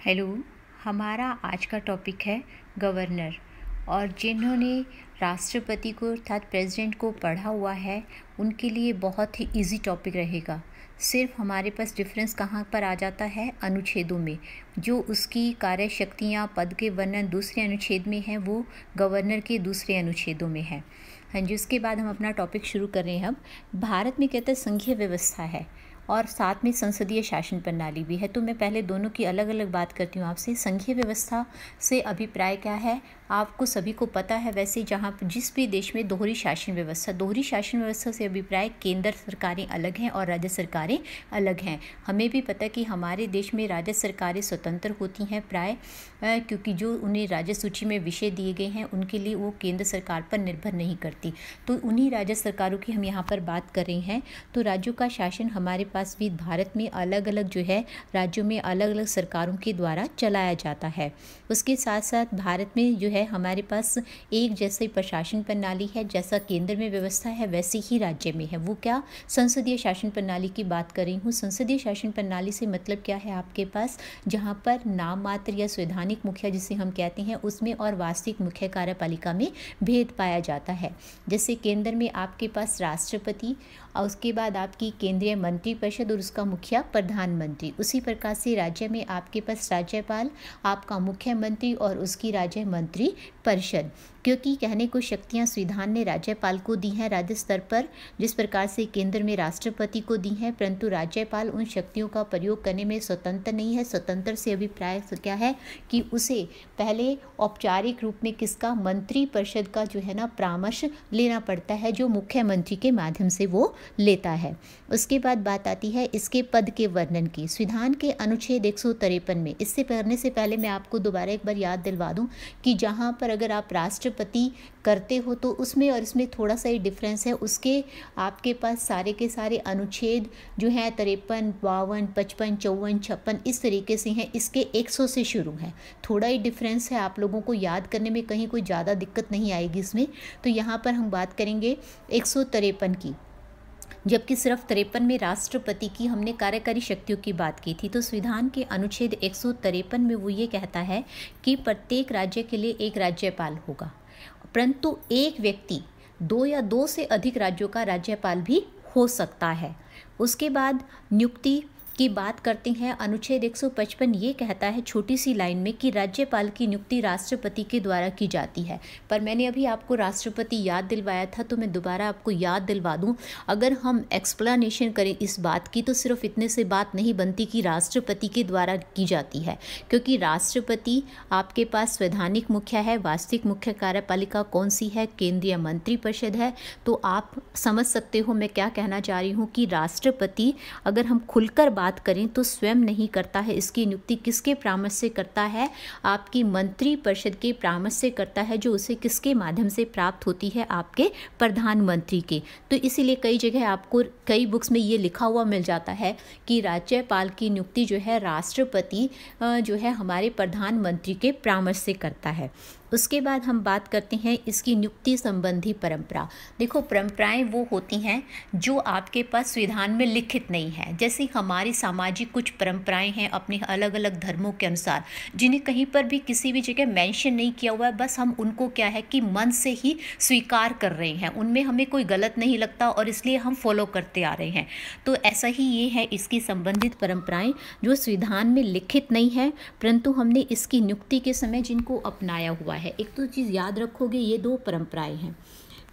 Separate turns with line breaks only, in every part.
Hello. हमारा आज का टॉपिक है गवर्नर। और जिन्होंने राष्ट्रपति को अर्थात प्रेसिडेंट को पढ़ा हुआ है उनके लिए बहुत ही इजी टॉपिक रहेगा। सिर्फ हमारे पास डिफरेंस कहाँ पर आ जाता है, अनुच्छेदों में। जो उसकी कार्य शक्तियाँ, पद के वर्णन दूसरे अनुच्छेद में है, वो गवर्नर के दूसरे अनुच्छेदों में है। हाँ जी, उसके बाद हम अपना टॉपिक शुरू कर रहे हैं। अब भारत में कहते हैं संघीय व्यवस्था है और साथ में संसदीय शासन प्रणाली भी है। तो मैं पहले दोनों की अलग अलग बात करती हूँ आपसे। संघीय व्यवस्था से अभिप्राय क्या है, आपको सभी को पता है। वैसे जहाँ जिस भी देश में दोहरी शासन व्यवस्था से अभिप्राय केंद्र सरकारें अलग हैं और राज्य सरकारें अलग हैं। हमें भी पता कि हमारे देश में राज्य सरकारें स्वतंत्र होती हैं प्राय, क्योंकि जो उन्हें राज्य सूची में विषय दिए गए हैं उनके लिए वो केंद्र सरकार पर निर्भर नहीं करती। तो उन्हीं राज्य सरकारों की हम यहाँ पर बात कर रहे हैं। तो राज्यों का शासन हमारे पास भी भारत में अलग अलग जो है राज्यों में अलग अलग सरकारों के द्वारा चलाया जाता है। उसके साथ साथ भारत में जो है हमारे पास एक जैसे प्रशासन प्रणाली है, जैसा केंद्र में व्यवस्था है वैसे ही राज्य में है। वो क्या, संसदीय शासन प्रणाली की बात कर रही हूँ। संसदीय शासन प्रणाली से मतलब क्या है, आपके पास जहाँ पर नाम मात्र या संवैधानिक मुखिया जिसे हम कहते हैं उसमें और वास्तविक मुख्य कार्यपालिका में भेद पाया जाता है। जैसे केंद्र में आपके पास राष्ट्रपति और उसके बाद आपकी केंद्रीय मंत्रिपरिषद और उसका मुखिया प्रधानमंत्री। उसी प्रकार से राज्य में आपके पास राज्यपाल, आपका मुख्यमंत्री और उसकी राज्य मंत्री परिषद। क्योंकि कहने को शक्तियां संविधान ने राज्यपाल को दी हैं राज्य स्तर पर, जिस प्रकार से केंद्र में राष्ट्रपति को दी हैं, परंतु राज्यपाल उन शक्तियों का प्रयोग करने में स्वतंत्र नहीं है। स्वतंत्र से अभिप्राय क्या है कि उसे पहले औपचारिक रूप में किसका, मंत्री परिषद का जो है ना परामर्श लेना पड़ता है, जो मुख्यमंत्री के माध्यम से वो लेता है। उसके बाद बात आती है इसके पद के वर्णन की। संविधान के अनुच्छेद 153 में, इससे पढ़ने से पहले मैं आपको दोबारा एक बार याद दिलवा दूं कि जहां पर अगर आप राष्ट्रपति करते हो तो उसमें और इसमें थोड़ा सा ही डिफरेंस है। उसके आपके पास सारे के सारे अनुच्छेद जो हैं 53, 52, 55, 54, 56 इस तरीके से हैं। इसके 100 से शुरू है। थोड़ा ही डिफरेंस है, आप लोगों को याद करने में कहीं कोई ज़्यादा दिक्कत नहीं आएगी इसमें। तो यहाँ पर हम बात करेंगे 153 की, जबकि सिर्फ 53 में राष्ट्रपति की हमने कार्यकारी शक्तियों की बात की थी। तो संविधान के अनुच्छेद 153 में वो ये कहता है कि प्रत्येक राज्य के लिए एक राज्यपाल होगा, परंतु एक व्यक्ति दो या दो से अधिक राज्यों का राज्यपाल भी हो सकता है। उसके बाद नियुक्ति की बात करते हैं। अनुच्छेद 155 ये कहता है छोटी सी लाइन में कि राज्यपाल की नियुक्ति राष्ट्रपति के द्वारा की जाती है। पर मैंने अभी आपको राष्ट्रपति याद दिलवाया था, तो मैं दोबारा आपको याद दिलवा दूं। अगर हम एक्सप्लेनेशन करें इस बात की तो सिर्फ इतने से बात नहीं बनती कि राष्ट्रपति के द्वारा की जाती है, क्योंकि राष्ट्रपति आपके पास संवैधानिक मुखिया है। वास्तविक मुख्य कार्यपालिका कौन सी है, केंद्रीय मंत्रिपरिषद है। तो आप समझ सकते हो मैं क्या कहना चाह रही हूँ कि राष्ट्रपति अगर हम खुलकर बात करें तो स्वयं नहीं करता है। इसकी नियुक्ति किसके परामर्श से करता है, आपकी मंत्री परिषद के परामर्श से करता है, जो उसे किसके माध्यम से प्राप्त होती है, आपके प्रधानमंत्री के। तो इसीलिए कई जगह आपको कई बुक्स में ये लिखा हुआ मिल जाता है कि राज्यपाल की नियुक्ति जो है राष्ट्रपति जो है हमारे प्रधानमंत्री के परामर्श से करता है। उसके बाद हम बात करते हैं इसकी नियुक्ति संबंधी परंपरा। देखो, परंपराएं वो होती हैं जो आपके पास संविधान में लिखित नहीं है। जैसे हमारी सामाजिक कुछ परंपराएं हैं अपने अलग अलग धर्मों के अनुसार, जिन्हें कहीं पर भी किसी भी जगह मेंशन नहीं किया हुआ है, बस हम उनको क्या है कि मन से ही स्वीकार कर रहे हैं, उनमें हमें कोई गलत नहीं लगता और इसलिए हम फॉलो करते आ रहे हैं। तो ऐसा ही ये है इसकी संबंधित परंपराएं जो संविधान में लिखित नहीं है, परंतु हमने इसकी नियुक्ति के समय जिनको अपनाया हुआ है। एक तो चीज़ याद रखोगे, ये दो परंपराएं हैं।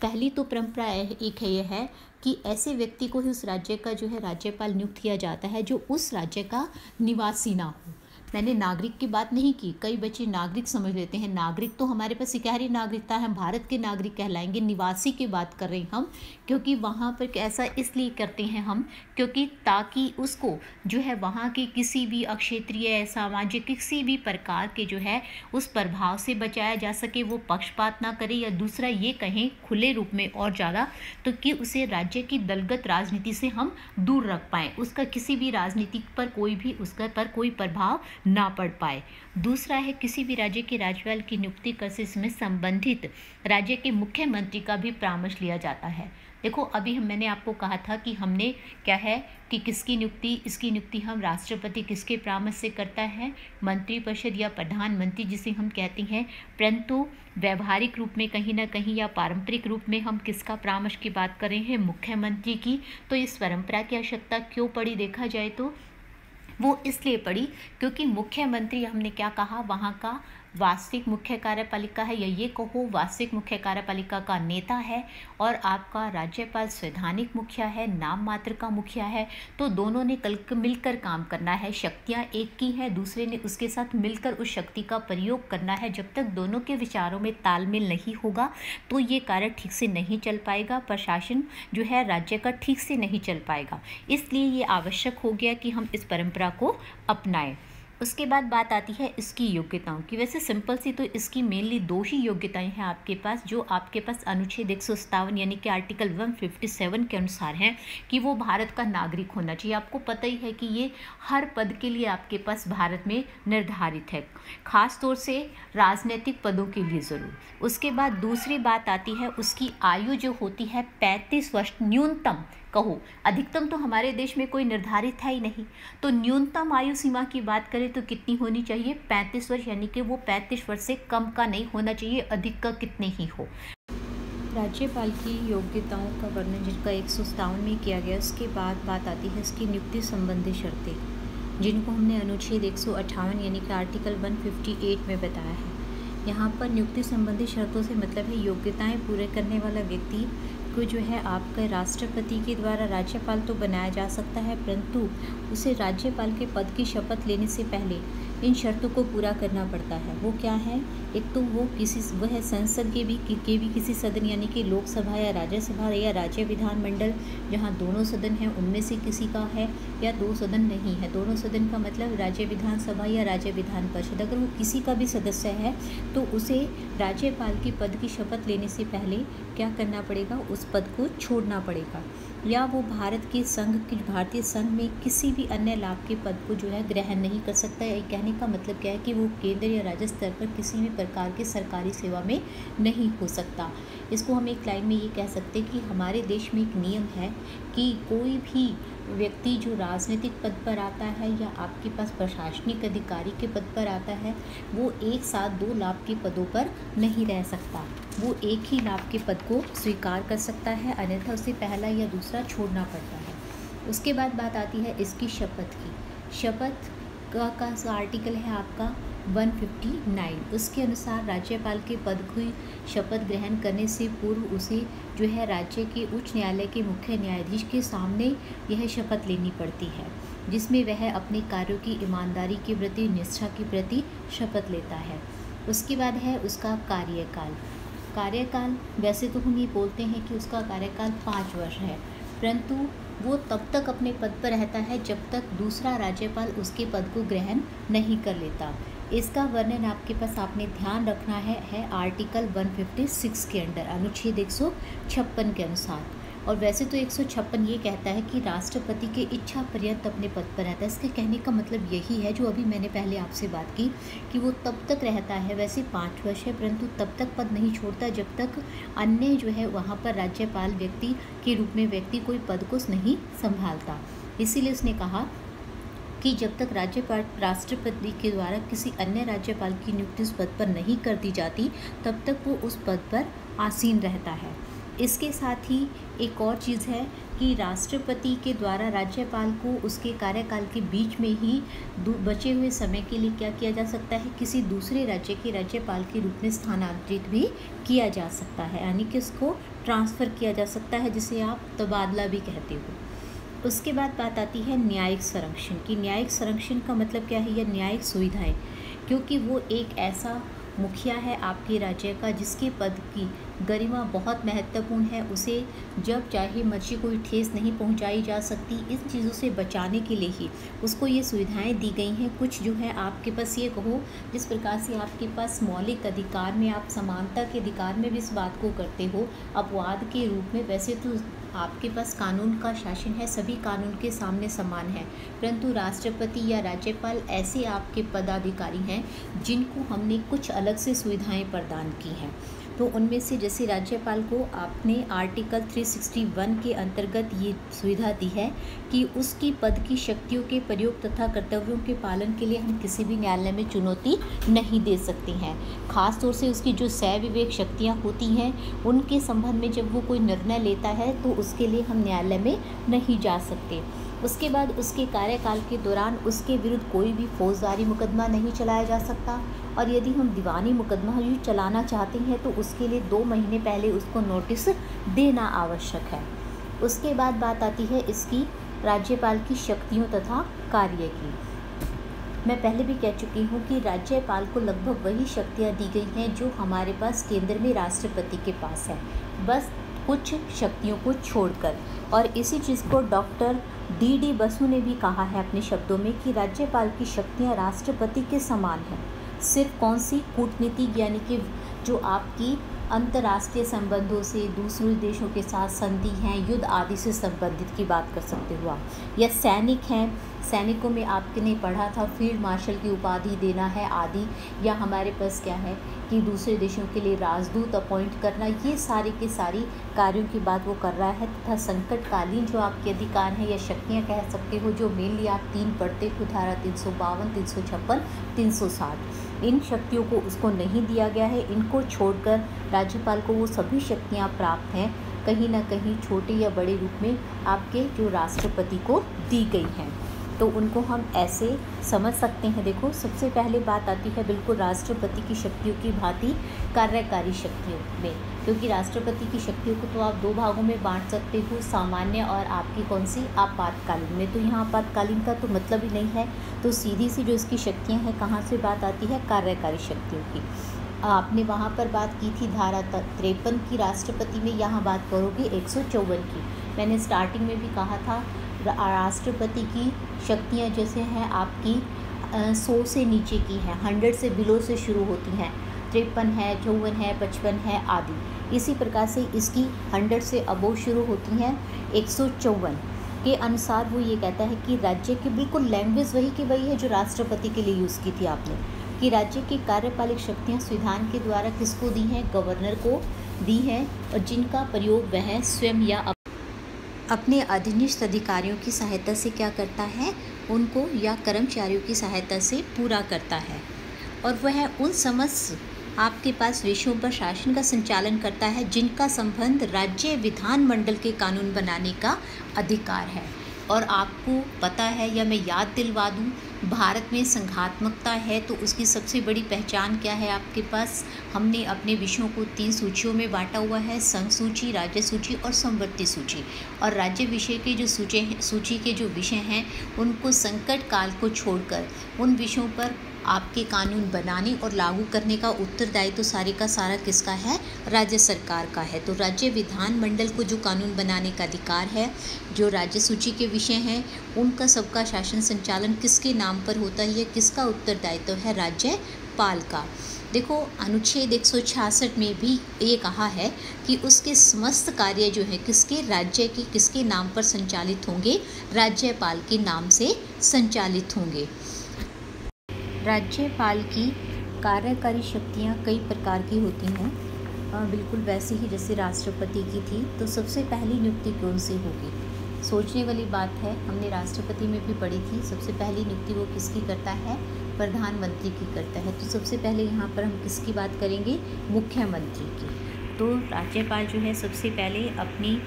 पहली तो परंपरा एक है ये है कि ऐसे व्यक्ति को ही उस राज्य का जो है राज्यपाल नियुक्त किया जाता है जो उस राज्य का निवासी ना हो। मैंने नागरिक की बात नहीं की, कई बच्चे नागरिक समझ लेते हैं। नागरिक तो हमारे पास इकहरी नागरिकता है, हम भारत के नागरिक कहलाएंगे। निवासी की बात कर रहे हैं हम, क्योंकि वहाँ पर ऐसा इसलिए करते हैं हम क्योंकि ताकि उसको जो है वहाँ के किसी भी अक्षेत्रीय सामाजिक किसी भी प्रकार के जो है उस प्रभाव से बचाया जा सके, वो पक्षपात ना करे, या दूसरा ये कहें खुले रूप में और ज़्यादा तो कि उसे राज्य की दलगत राजनीति से हम दूर रख पाएँ, उसका किसी भी राजनीति पर कोई भी उसका पर कोई प्रभाव ना पड़ पाए। दूसरा है किसी भी राज्य के राज्यपाल की नियुक्ति करने में संबंधित राज्य के मुख्यमंत्री का भी परामर्श लिया जाता है। देखो, अभी मैंने आपको कहा था कि हमने क्या है कि किसकी नियुक्ति, इसकी नियुक्ति हम राष्ट्रपति किसके परामर्श से करता है, मंत्रिपरिषद या प्रधानमंत्री जिसे हम कहते हैं। परंतु व्यवहारिक रूप में कहीं ना कहीं या पारंपरिक रूप में हम किसका परामर्श की बात कर रहे हैं, मुख्यमंत्री की। तो इस परंपरा की आवश्यकता क्यों पड़ी देखा जाए तो वो इसलिए पड़ी क्योंकि मुख्यमंत्री, हमने क्या कहा, वहाँ का वास्तविक मुख्य कार्यपालिका है, या ये कहो वास्तविक मुख्य कार्यपालिका का नेता है, और आपका राज्यपाल संवैधानिक मुखिया है, नाम मात्र का मुखिया है। तो दोनों ने मिलकर काम करना है, शक्तियाँ एक की हैं, दूसरे ने उसके साथ मिलकर उस शक्ति का प्रयोग करना है। जब तक दोनों के विचारों में तालमेल नहीं होगा तो ये कार्य ठीक से नहीं चल पाएगा, प्रशासन जो है राज्य का ठीक से नहीं चल पाएगा। इसलिए ये आवश्यक हो गया कि हम इस परंपरा को अपनाएं। उसके बाद बात आती है इसकी योग्यताओं की। वैसे सिंपल सी तो इसकी मेनली दो ही योग्यताएं हैं आपके पास, जो आपके पास अनुच्छेद 157 यानी कि आर्टिकल 157 के अनुसार हैं कि वो भारत का नागरिक होना चाहिए। आपको पता ही है कि ये हर पद के लिए आपके पास भारत में निर्धारित है, खास तौर से राजनीतिक पदों के लिए ज़रूर। उसके बाद दूसरी बात आती है उसकी आयु जो होती है 35 वर्ष न्यूनतम, कहो अधिकतम तो हमारे देश में कोई निर्धारित है ही नहीं, तो न्यूनतम आयु सीमा की बात करें तो कितनी होनी चाहिए, 35 वर्ष, यानी कि वो 35 वर्ष से कम का नहीं होना चाहिए, अधिक का कितने ही हो। राज्यपाल की योग्यताओं का वर्णन जिनका 157 में किया गया, उसके बाद बात आती है इसकी नियुक्ति संबंधी शर्तें, जिनको हमने अनुच्छेद 158 यानी कि आर्टिकल 158 में बताया है। यहाँ पर नियुक्ति संबंधी शर्तों से मतलब है योग्यताएं पूरे करने वाला व्यक्ति को जो है आपके राष्ट्रपति के द्वारा राज्यपाल तो बनाया जा सकता है, परंतु उसे राज्यपाल के पद की शपथ लेने से पहले इन शर्तों को पूरा करना पड़ता है। वो क्या है, एक तो वह संसद के भी किसी सदन यानी कि लोकसभा या राज्यसभा या राज्य विधानमंडल, जहाँ दोनों सदन हैं उनमें से किसी का है, या दो सदन नहीं है, दोनों सदन का मतलब राज्य विधानसभा या राज्य विधान परिषद, अगर वो किसी का भी सदस्य है तो उसे राज्यपाल के पद की शपथ लेने से पहले क्या करना पड़ेगा, उस पद को छोड़ना पड़ेगा, या वो भारतीय संघ में किसी भी अन्य लाभ के पद को जो है ग्रहण नहीं कर सकता है। कहने का मतलब क्या है कि वो केंद्र या राज्य स्तर पर किसी भी प्रकार की सरकारी सेवा में नहीं हो सकता। इसको हम एक लाइन में ये कह सकते हैं कि हमारे देश में एक नियम है कि कोई भी व्यक्ति जो राजनीतिक पद पर आता है या आपके पास प्रशासनिक अधिकारी के पद पर आता है, वो एक साथ दो लाभ के पदों पर नहीं रह सकता, वो एक ही लाभ के पद को स्वीकार कर सकता है, अन्यथा उसे पहला या दूसरा छोड़ना पड़ता है। उसके बाद बात आती है इसकी शपथ की। शपथ का आर्टिकल है आपका 159। उसके अनुसार राज्यपाल के पद की शपथ ग्रहण करने से पूर्व उसे जो है राज्य के उच्च न्यायालय के मुख्य न्यायाधीश के सामने यह शपथ लेनी पड़ती है, जिसमें वह अपने कार्यों की ईमानदारी के प्रति, निष्ठा के प्रति शपथ लेता है। उसके बाद है उसका कार्यकाल। वैसे तो हम ये बोलते हैं कि उसका कार्यकाल 5 वर्ष है, परंतु वो तब तक अपने पद पर रहता है जब तक दूसरा राज्यपाल उसके पद को ग्रहण नहीं कर लेता। इसका वर्णन आपके पास आपने ध्यान रखना है आर्टिकल 156 के अंडर, अनुच्छेद 156 के अनुसार। और वैसे तो 156 ये कहता है कि राष्ट्रपति के इच्छा पर्यंत अपने पद पर रहता है। इसके कहने का मतलब यही है जो अभी मैंने पहले आपसे बात की कि वो तब तक रहता है, वैसे 5 वर्ष है, परंतु तब तक पद नहीं छोड़ता जब तक अन्य जो है वहाँ पर राज्यपाल व्यक्ति के रूप में व्यक्ति कोई पद को नहीं संभालता। इसीलिए उसने कहा कि जब तक राष्ट्रपति के द्वारा किसी अन्य राज्यपाल की नियुक्ति उस पद पर नहीं कर दी जाती तब तक वो उस पद पर आसीन रहता है। इसके साथ ही एक और चीज़ है कि राष्ट्रपति के द्वारा राज्यपाल को उसके कार्यकाल के बीच में ही बचे हुए समय के लिए क्या किया जा सकता है, किसी दूसरे राज्य के राज्यपाल के रूप में स्थानांतरित भी किया जा सकता है, यानी कि उसको ट्रांसफ़र किया जा सकता है, जिसे आप तबादला भी कहते हो। उसके बाद बात आती है न्यायिक संरक्षण की। न्यायिक संरक्षण का मतलब क्या है, या न्यायिक सुविधाएं, क्योंकि वो एक ऐसा मुखिया है आपके राज्य का जिसके पद की गरिमा बहुत महत्वपूर्ण है, उसे जब चाहे मर्जी कोई ठेस नहीं पहुंचाई जा सकती। इन चीज़ों से बचाने के लिए ही उसको ये सुविधाएं दी गई हैं। कुछ जो है आपके पास ये कहो जिस प्रकार से आपके पास मौलिक अधिकार में आप समानता के अधिकार में भी इस बात को करते हो अपवाद के रूप में, वैसे तो आपके पास कानून का शासन है, सभी कानून के सामने समान है, परंतु राष्ट्रपति या राज्यपाल ऐसे आपके पदाधिकारी हैं जिनको हमने कुछ अलग से सुविधाएं प्रदान की हैं। तो उनमें से जैसे राज्यपाल को आपने आर्टिकल 361 के अंतर्गत ये सुविधा दी है कि उसकी पद की शक्तियों के प्रयोग तथा कर्तव्यों के पालन के लिए हम किसी भी न्यायालय में चुनौती नहीं दे सकते हैं। खास तौर से उसकी जो सह विवेक शक्तियाँ होती हैं उनके संबंध में जब वो कोई निर्णय लेता है तो उसके लिए हम न्यायालय में नहीं जा सकते। उसके बाद उसके कार्यकाल के दौरान उसके विरुद्ध कोई भी फौजदारी मुकदमा नहीं चलाया जा सकता, और यदि हम दीवानी मुकदमा भी चलाना चाहते हैं तो उसके लिए 2 महीने पहले उसको नोटिस देना आवश्यक है। उसके बाद बात आती है इसकी राज्यपाल की शक्तियों तथा कार्य की। मैं पहले भी कह चुकी हूँ कि राज्यपाल को लगभग वही शक्तियाँ दी गई हैं जो हमारे पास केंद्र में राष्ट्रपति के पास है, बस कुछ शक्तियों को छोड़कर। और इसी चीज़ को डॉक्टर डी बसु ने भी कहा है अपने शब्दों में कि राज्यपाल की शक्तियाँ राष्ट्रपति के समान हैं। सिर्फ कौन सी कूटनीति यानी कि जो आपकी अंतर्राष्ट्रीय संबंधों से दूसरे देशों के साथ संधि हैं, युद्ध आदि से संबंधित की बात कर सकते हो आप, या सैनिक हैं, सैनिकों में आपने पढ़ा था फील्ड मार्शल की उपाधि देना है आदि, या हमारे पास क्या है कि दूसरे देशों के लिए राजदूत अपॉइंट करना, ये सारे के सारी कार्यों की बात वो कर रहा है। तथा संकटकालीन जो आपके अधिकार हैं या शक्तियाँ कह सकते हो, जो मेनली आप 3 पढ़ते हो, धारा 352, 356, 360, इन शक्तियों को उसको नहीं दिया गया है। इनको छोड़कर राज्यपाल को वो सभी शक्तियाँ प्राप्त हैं, कहीं ना कहीं छोटे या बड़े रूप में आपके जो राष्ट्रपति को दी गई हैं। तो उनको हम ऐसे समझ सकते हैं। देखो, सबसे पहले बात आती है बिल्कुल राष्ट्रपति की शक्तियों की भांति कार्यकारी शक्तियों में, क्योंकि राष्ट्रपति की शक्तियों को तो आप 2 भागों में बांट सकते हो, सामान्य और आपकी कौन सी आपातकालीन में। तो यहाँ आपातकालीन का तो मतलब ही नहीं है, तो सीधी सी जो इसकी शक्तियाँ हैं कहाँ से बात आती है, कार्यकारी शक्तियों की। आपने वहाँ पर बात की थी धारा 53 की राष्ट्रपति में, यहाँ बात करोगे 154 की। मैंने स्टार्टिंग में भी कहा था राष्ट्रपति की शक्तियाँ जैसे हैं आपकी 100 से नीचे की हैं, 100 से बिलो से शुरू होती हैं, 53 है, 54 है, 55 है आदि। इसी प्रकार से इसकी 100 से अबोव शुरू होती हैं। 154 के अनुसार वो ये कहता है कि राज्य की बिल्कुल लैंग्वेज वही की वही है जो राष्ट्रपति के लिए यूज़ की थी आपने, कि राज्य की कार्यपालिक शक्तियाँ संविधान के द्वारा किसको दी हैं, गवर्नर को दी हैं, और जिनका प्रयोग वह स्वयं या अपने अधीनस्थ अधिकारियों की सहायता से क्या करता है, उनको या कर्मचारियों की सहायता से पूरा करता है। और वह उन समस्त आपके पास विषयों पर शासन का संचालन करता है जिनका संबंध राज्य विधानमंडल के कानून बनाने का अधिकार है। और आपको पता है, या मैं याद दिलवा दूं, भारत में संघात्मकता है तो उसकी सबसे बड़ी पहचान क्या है आपके पास, हमने अपने विषयों को 3 सूचियों में बांटा हुआ है, संघ सूची, राज्य सूची और संवर्ती सूची। और राज्य विषय के जो सूची के जो विषय हैं उनको संकट काल को छोड़कर उन विषयों पर आपके कानून बनाने और लागू करने का उत्तरदायित्व तो सारे का सारा किसका है, राज्य सरकार का है। तो राज्य विधानमंडल को जो कानून बनाने का अधिकार है, जो राज्य सूची के विषय हैं उनका सबका शासन संचालन किसके नाम पर होता है, किसका उत्तरदायित्व है, राज्यपाल का। देखो, अनुच्छेद 166 में भी ये कहा है कि उसके समस्त कार्य जो है किसके, राज्य के किसके नाम पर संचालित होंगे, राज्यपाल के नाम से संचालित होंगे। राज्यपाल की कार्यकारी शक्तियाँ कई प्रकार की होती हैं, बिल्कुल वैसे ही जैसे राष्ट्रपति की थी। तो सबसे पहली नियुक्ति कौन सी होगी, सोचने वाली बात है, हमने राष्ट्रपति में भी पढ़ी थी। सबसे पहली नियुक्ति वो किसकी करता है, प्रधानमंत्री की करता है। तो सबसे पहले यहाँ पर हम किसकी बात करेंगे, मुख्यमंत्री की। तो राज्यपाल जो है सबसे पहले अपनी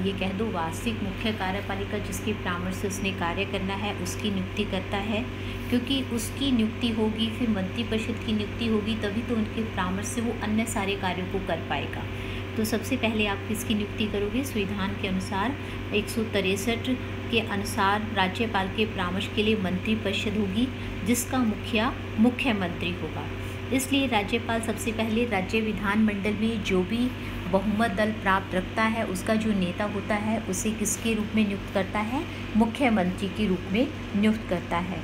ये कह दो वार्षिक मुख्य कार्यपालिका जिसके परामर्श से उसने कार्य करना है उसकी नियुक्ति करता है, क्योंकि उसकी नियुक्ति होगी फिर मंत्रिपरिषद की नियुक्ति होगी, तभी तो उनके परामर्श से वो अन्य सारे कार्यों को कर पाएगा। तो सबसे पहले आप किसकी नियुक्ति करोगे, संविधान के अनुसार 163 के अनुसार राज्यपाल के परामर्श के लिए मंत्रिपरिषद होगी जिसका मुखिया मुख्यमंत्री होगा। इसलिए राज्यपाल सबसे पहले राज्य विधानमंडल में जो भी बहुमत दल प्राप्त रखता है उसका जो नेता होता है उसे किसके रूप में नियुक्त करता है, मुख्यमंत्री के रूप में नियुक्त करता है।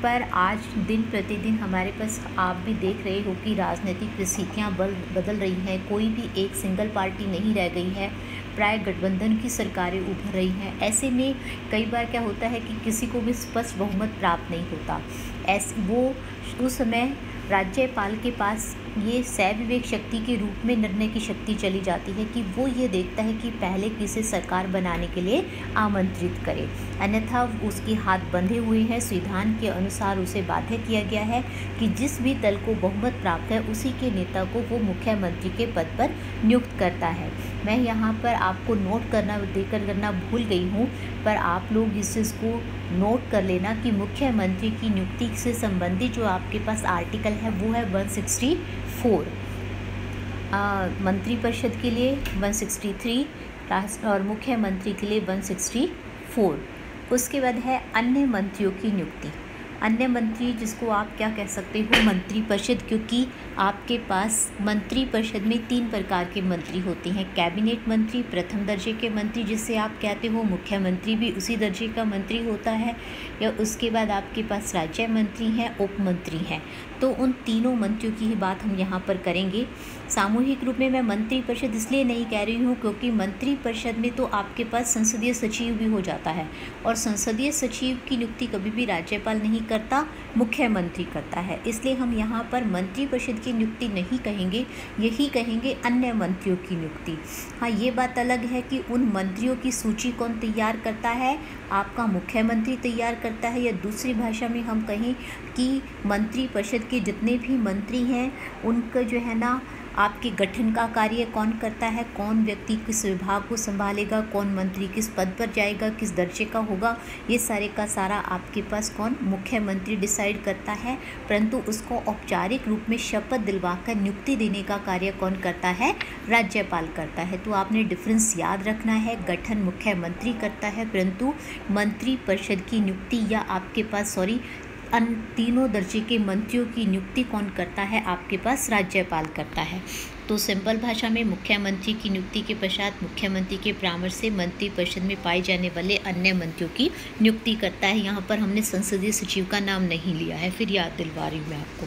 पर आज दिन प्रतिदिन हमारे पास आप भी देख रहे हो कि राजनीतिक परिस्थितियाँ बदल रही हैं, कोई भी एक सिंगल पार्टी नहीं रह गई है, प्राय गठबंधन की सरकारें उभर रही हैं। ऐसे में कई बार क्या होता है कि किसी को भी स्पष्ट बहुमत प्राप्त नहीं होता। वो उस समय राज्यपाल के पास ये सविवेक शक्ति के रूप में निर्णय की शक्ति चली जाती है कि वो ये देखता है कि पहले किसे सरकार बनाने के लिए आमंत्रित करे, अन्यथा उसके हाथ बंधे हुए हैं। संविधान के अनुसार उसे बाध्य किया गया है कि जिस भी दल को बहुमत प्राप्त है उसी के नेता को वो मुख्यमंत्री के पद पर नियुक्त करता है। मैं यहाँ पर आपको नोट करना भूल गई हूँ, पर आप लोग इस चीज़ को नोट कर लेना कि मुख्यमंत्री की नियुक्ति से संबंधित जो आपके पास आर्टिकल है वो है 164, मंत्रिपरिषद के लिए 163 और मुख्यमंत्री के लिए 164। उसके बाद है अन्य मंत्रियों की नियुक्ति। अन्य मंत्री जिसको आप क्या कह सकते हो, मंत्रिपरिषद, क्योंकि आपके पास मंत्रिपरिषद में 3 प्रकार के मंत्री होते हैं। कैबिनेट मंत्री प्रथम दर्जे के मंत्री जिसे आप कहते हो, मुख्यमंत्री भी उसी दर्जे का मंत्री होता है, या उसके बाद आपके पास राज्य मंत्री हैं, उप मंत्री हैं। तो उन तीनों मंत्रियों की ही बात हम यहाँ पर करेंगे। सामूहिक रूप में मैं मंत्रिपरिषद इसलिए नहीं कह रही हूँ क्योंकि मंत्रिपरिषद में तो आपके पास संसदीय सचिव भी हो जाता है, और संसदीय सचिव की नियुक्ति कभी भी राज्यपाल नहीं करता, मुख्यमंत्री करता है। इसलिए हम यहाँ पर मंत्रिपरिषद की नियुक्ति नहीं कहेंगे, यही कहेंगे अन्य मंत्रियों की नियुक्ति। हाँ, ये बात अलग है कि उन मंत्रियों की सूची कौन तैयार करता है, आपका मुख्यमंत्री तैयार करता है, या दूसरी भाषा में हम कहें कि मंत्रिपरिषद के जितने भी मंत्री हैं उनका जो है ना आपके गठन का कार्य कौन करता है, कौन व्यक्ति किस विभाग को संभालेगा, कौन मंत्री किस पद पर जाएगा, किस दर्जे का होगा, ये सारे का सारा आपके पास कौन, मुख्यमंत्री डिसाइड करता है। परंतु उसको औपचारिक रूप में शपथ दिलवाकर नियुक्ति देने का कार्य कौन करता है, राज्यपाल करता है। तो आपने डिफरेंस याद रखना है, गठन मुख्यमंत्री करता है, परंतु मंत्रिपरिषद की नियुक्ति या आपके पास तीनों दर्जे के मंत्रियों की नियुक्ति कौन करता है, आपके पास राज्यपाल करता है। तो सिंपल भाषा में मुख्यमंत्री की नियुक्ति के पश्चात मुख्यमंत्री के परामर्श से मंत्रिपरिषद में पाए जाने वाले अन्य मंत्रियों की नियुक्ति करता है। यहाँ पर हमने संसदीय सचिव का नाम नहीं लिया है, फिर याद दिलवा रही हूँ मैं आपको।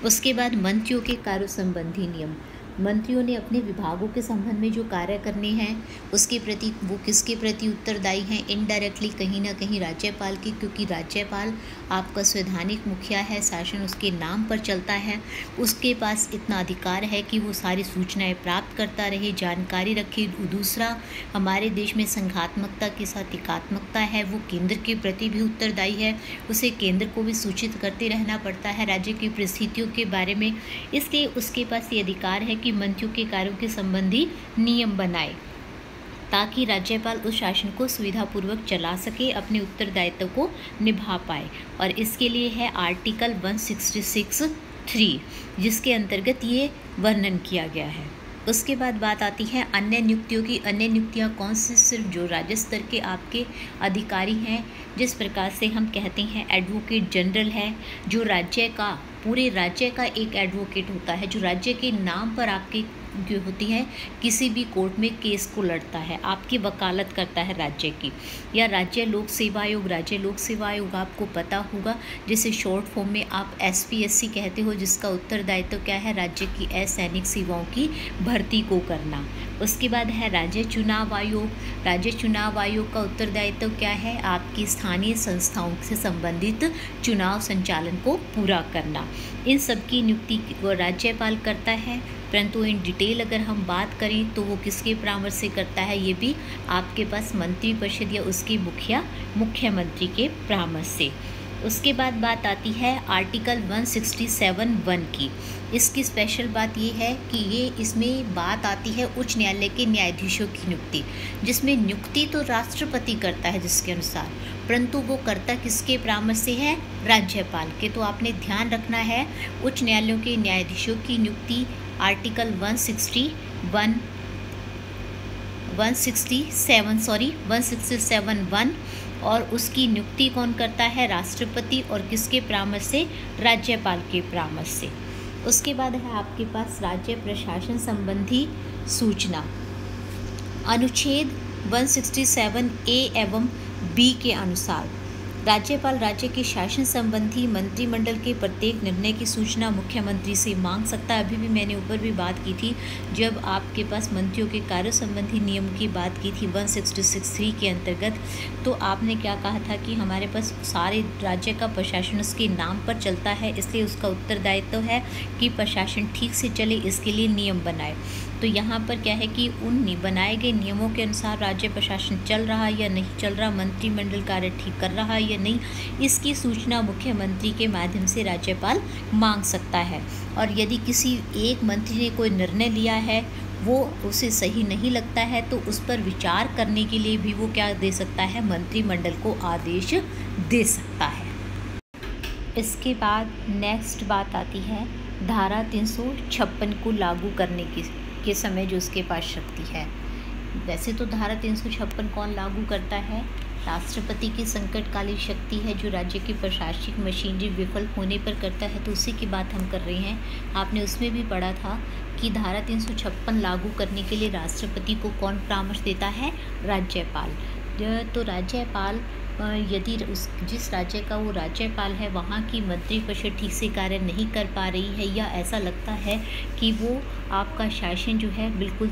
उसके बाद मंत्रियों के कार्य संबंधी नियम। मंत्रियों ने अपने विभागों के संबंध में जो कार्य करने हैं उसके प्रति वो किसके प्रति उत्तरदायी हैं, इनडायरेक्टली कहीं ना कहीं राज्यपाल की, क्योंकि राज्यपाल आपका संवैधानिक मुखिया है, शासन उसके नाम पर चलता है। उसके पास इतना अधिकार है कि वो सारी सूचनाएं प्राप्त करता रहे, जानकारी रखे। दूसरा, हमारे देश में संघात्मकता के साथ एकात्मकता है, वो केंद्र के प्रति भी उत्तरदायी है, उसे केंद्र को भी सूचित करते रहना पड़ता है राज्य की परिस्थितियों के बारे में। इसलिए उसके पास ये अधिकार है कि मंत्रियों के कार्यों के संबंधी नियम बनाए ताकि राज्यपाल उस शासन को सुविधापूर्वक चला सके, अपने उत्तरदायित्व को निभा पाए। और इसके लिए है आर्टिकल 166(3) जिसके अंतर्गत ये वर्णन किया गया है। उसके बाद बात आती है अन्य नियुक्तियों की। अन्य नियुक्तियाँ कौन सी, सिर्फ जो राज्य स्तर के आपके अधिकारी हैं, जिस प्रकार से हम कहते हैं एडवोकेट जनरल है, जो राज्य का, पूरे राज्य का एक एडवोकेट होता है, जो राज्य के नाम पर आपके जो होती है किसी भी कोर्ट में केस को लड़ता है, आपकी वकालत करता है राज्य की। या राज्य लोक सेवा आयोग, राज्य लोक सेवा आयोग आपको पता होगा, जिसे शॉर्ट फॉर्म में आप SPSC कहते हो, जिसका उत्तरदायित्व क्या है, राज्य की असैनिक सेवाओं की भर्ती को करना। उसके बाद है राज्य चुनाव आयोग। राज्य चुनाव आयोग का उत्तरदायित्व क्या है, आपकी स्थानीय संस्थाओं से संबंधित चुनाव संचालन को पूरा करना। इन सब की नियुक्ति वो राज्यपाल करता है, परंतु इन डिटेल अगर हम बात करें तो वो किसके परामर्श से करता है, ये भी आपके पास मंत्रिपरिषद या उसके मुखिया मुख्यमंत्री के परामर्श से। उसके बाद बात आती है आर्टिकल 167(1) की। इसकी स्पेशल बात ये है कि ये इसमें बात आती है उच्च न्यायालय के न्यायाधीशों की नियुक्ति, जिसमें नियुक्ति तो राष्ट्रपति करता है जिसके अनुसार, परंतु वो करता किसके परामर्श से है, राज्यपाल के। तो आपने ध्यान रखना है उच्च न्यायालयों के न्यायाधीशों की नियुक्ति आर्टिकल 167(1) और उसकी नियुक्ति कौन करता है, राष्ट्रपति, और किसके परामर्श से, राज्यपाल के परामर्श से। उसके बाद है आपके पास राज्य प्रशासन संबंधी सूचना। अनुच्छेद 167(a) एवं (b) के अनुसार राज्यपाल राज्य के शासन संबंधी मंत्रिमंडल के प्रत्येक निर्णय की सूचना मुख्यमंत्री से मांग सकता है। अभी भी मैंने ऊपर भी बात की थी, जब आपके पास मंत्रियों के कार्य संबंधी नियम की बात की थी 166(3) के अंतर्गत, तो आपने क्या कहा था कि हमारे पास सारे राज्य का प्रशासन उसके नाम पर चलता है, इसलिए उसका उत्तरदायित्व है कि प्रशासन ठीक से चले, इसके लिए नियम बनाए। तो यहाँ पर क्या है कि उन बनाए गए नियमों के अनुसार राज्य प्रशासन चल रहा है या नहीं चल रहा, मंत्रिमंडल कार्य ठीक कर रहा है या नहीं, इसकी सूचना मुख्यमंत्री के माध्यम से राज्यपाल मांग सकता है। और यदि किसी एक मंत्री ने कोई निर्णय लिया है, वो उसे सही नहीं लगता है, तो उस पर विचार करने के लिए भी वो क्या दे सकता है, मंत्रिमंडल को आदेश दे सकता है। इसके बाद नेक्स्ट बात आती है धारा 356 को लागू करने के समय जो उसके पास शक्ति है। वैसे तो धारा 356 कौन लागू करता है, राष्ट्रपति की संकटकालीन शक्ति है जो राज्य की प्रशासनिक मशीनरी विफल होने पर करता है, तो उसी की बात हम कर रहे हैं। आपने उसमें भी पढ़ा था कि धारा 356 लागू करने के लिए राष्ट्रपति को कौन परामर्श देता है, राज्यपाल। तो राज्यपाल यदि जिस राज्य का वो राज्यपाल है वहाँ की मंत्रिपरिषद ठीक से कार्य नहीं कर पा रही है, या ऐसा लगता है कि वो आपका शासन जो है बिल्कुल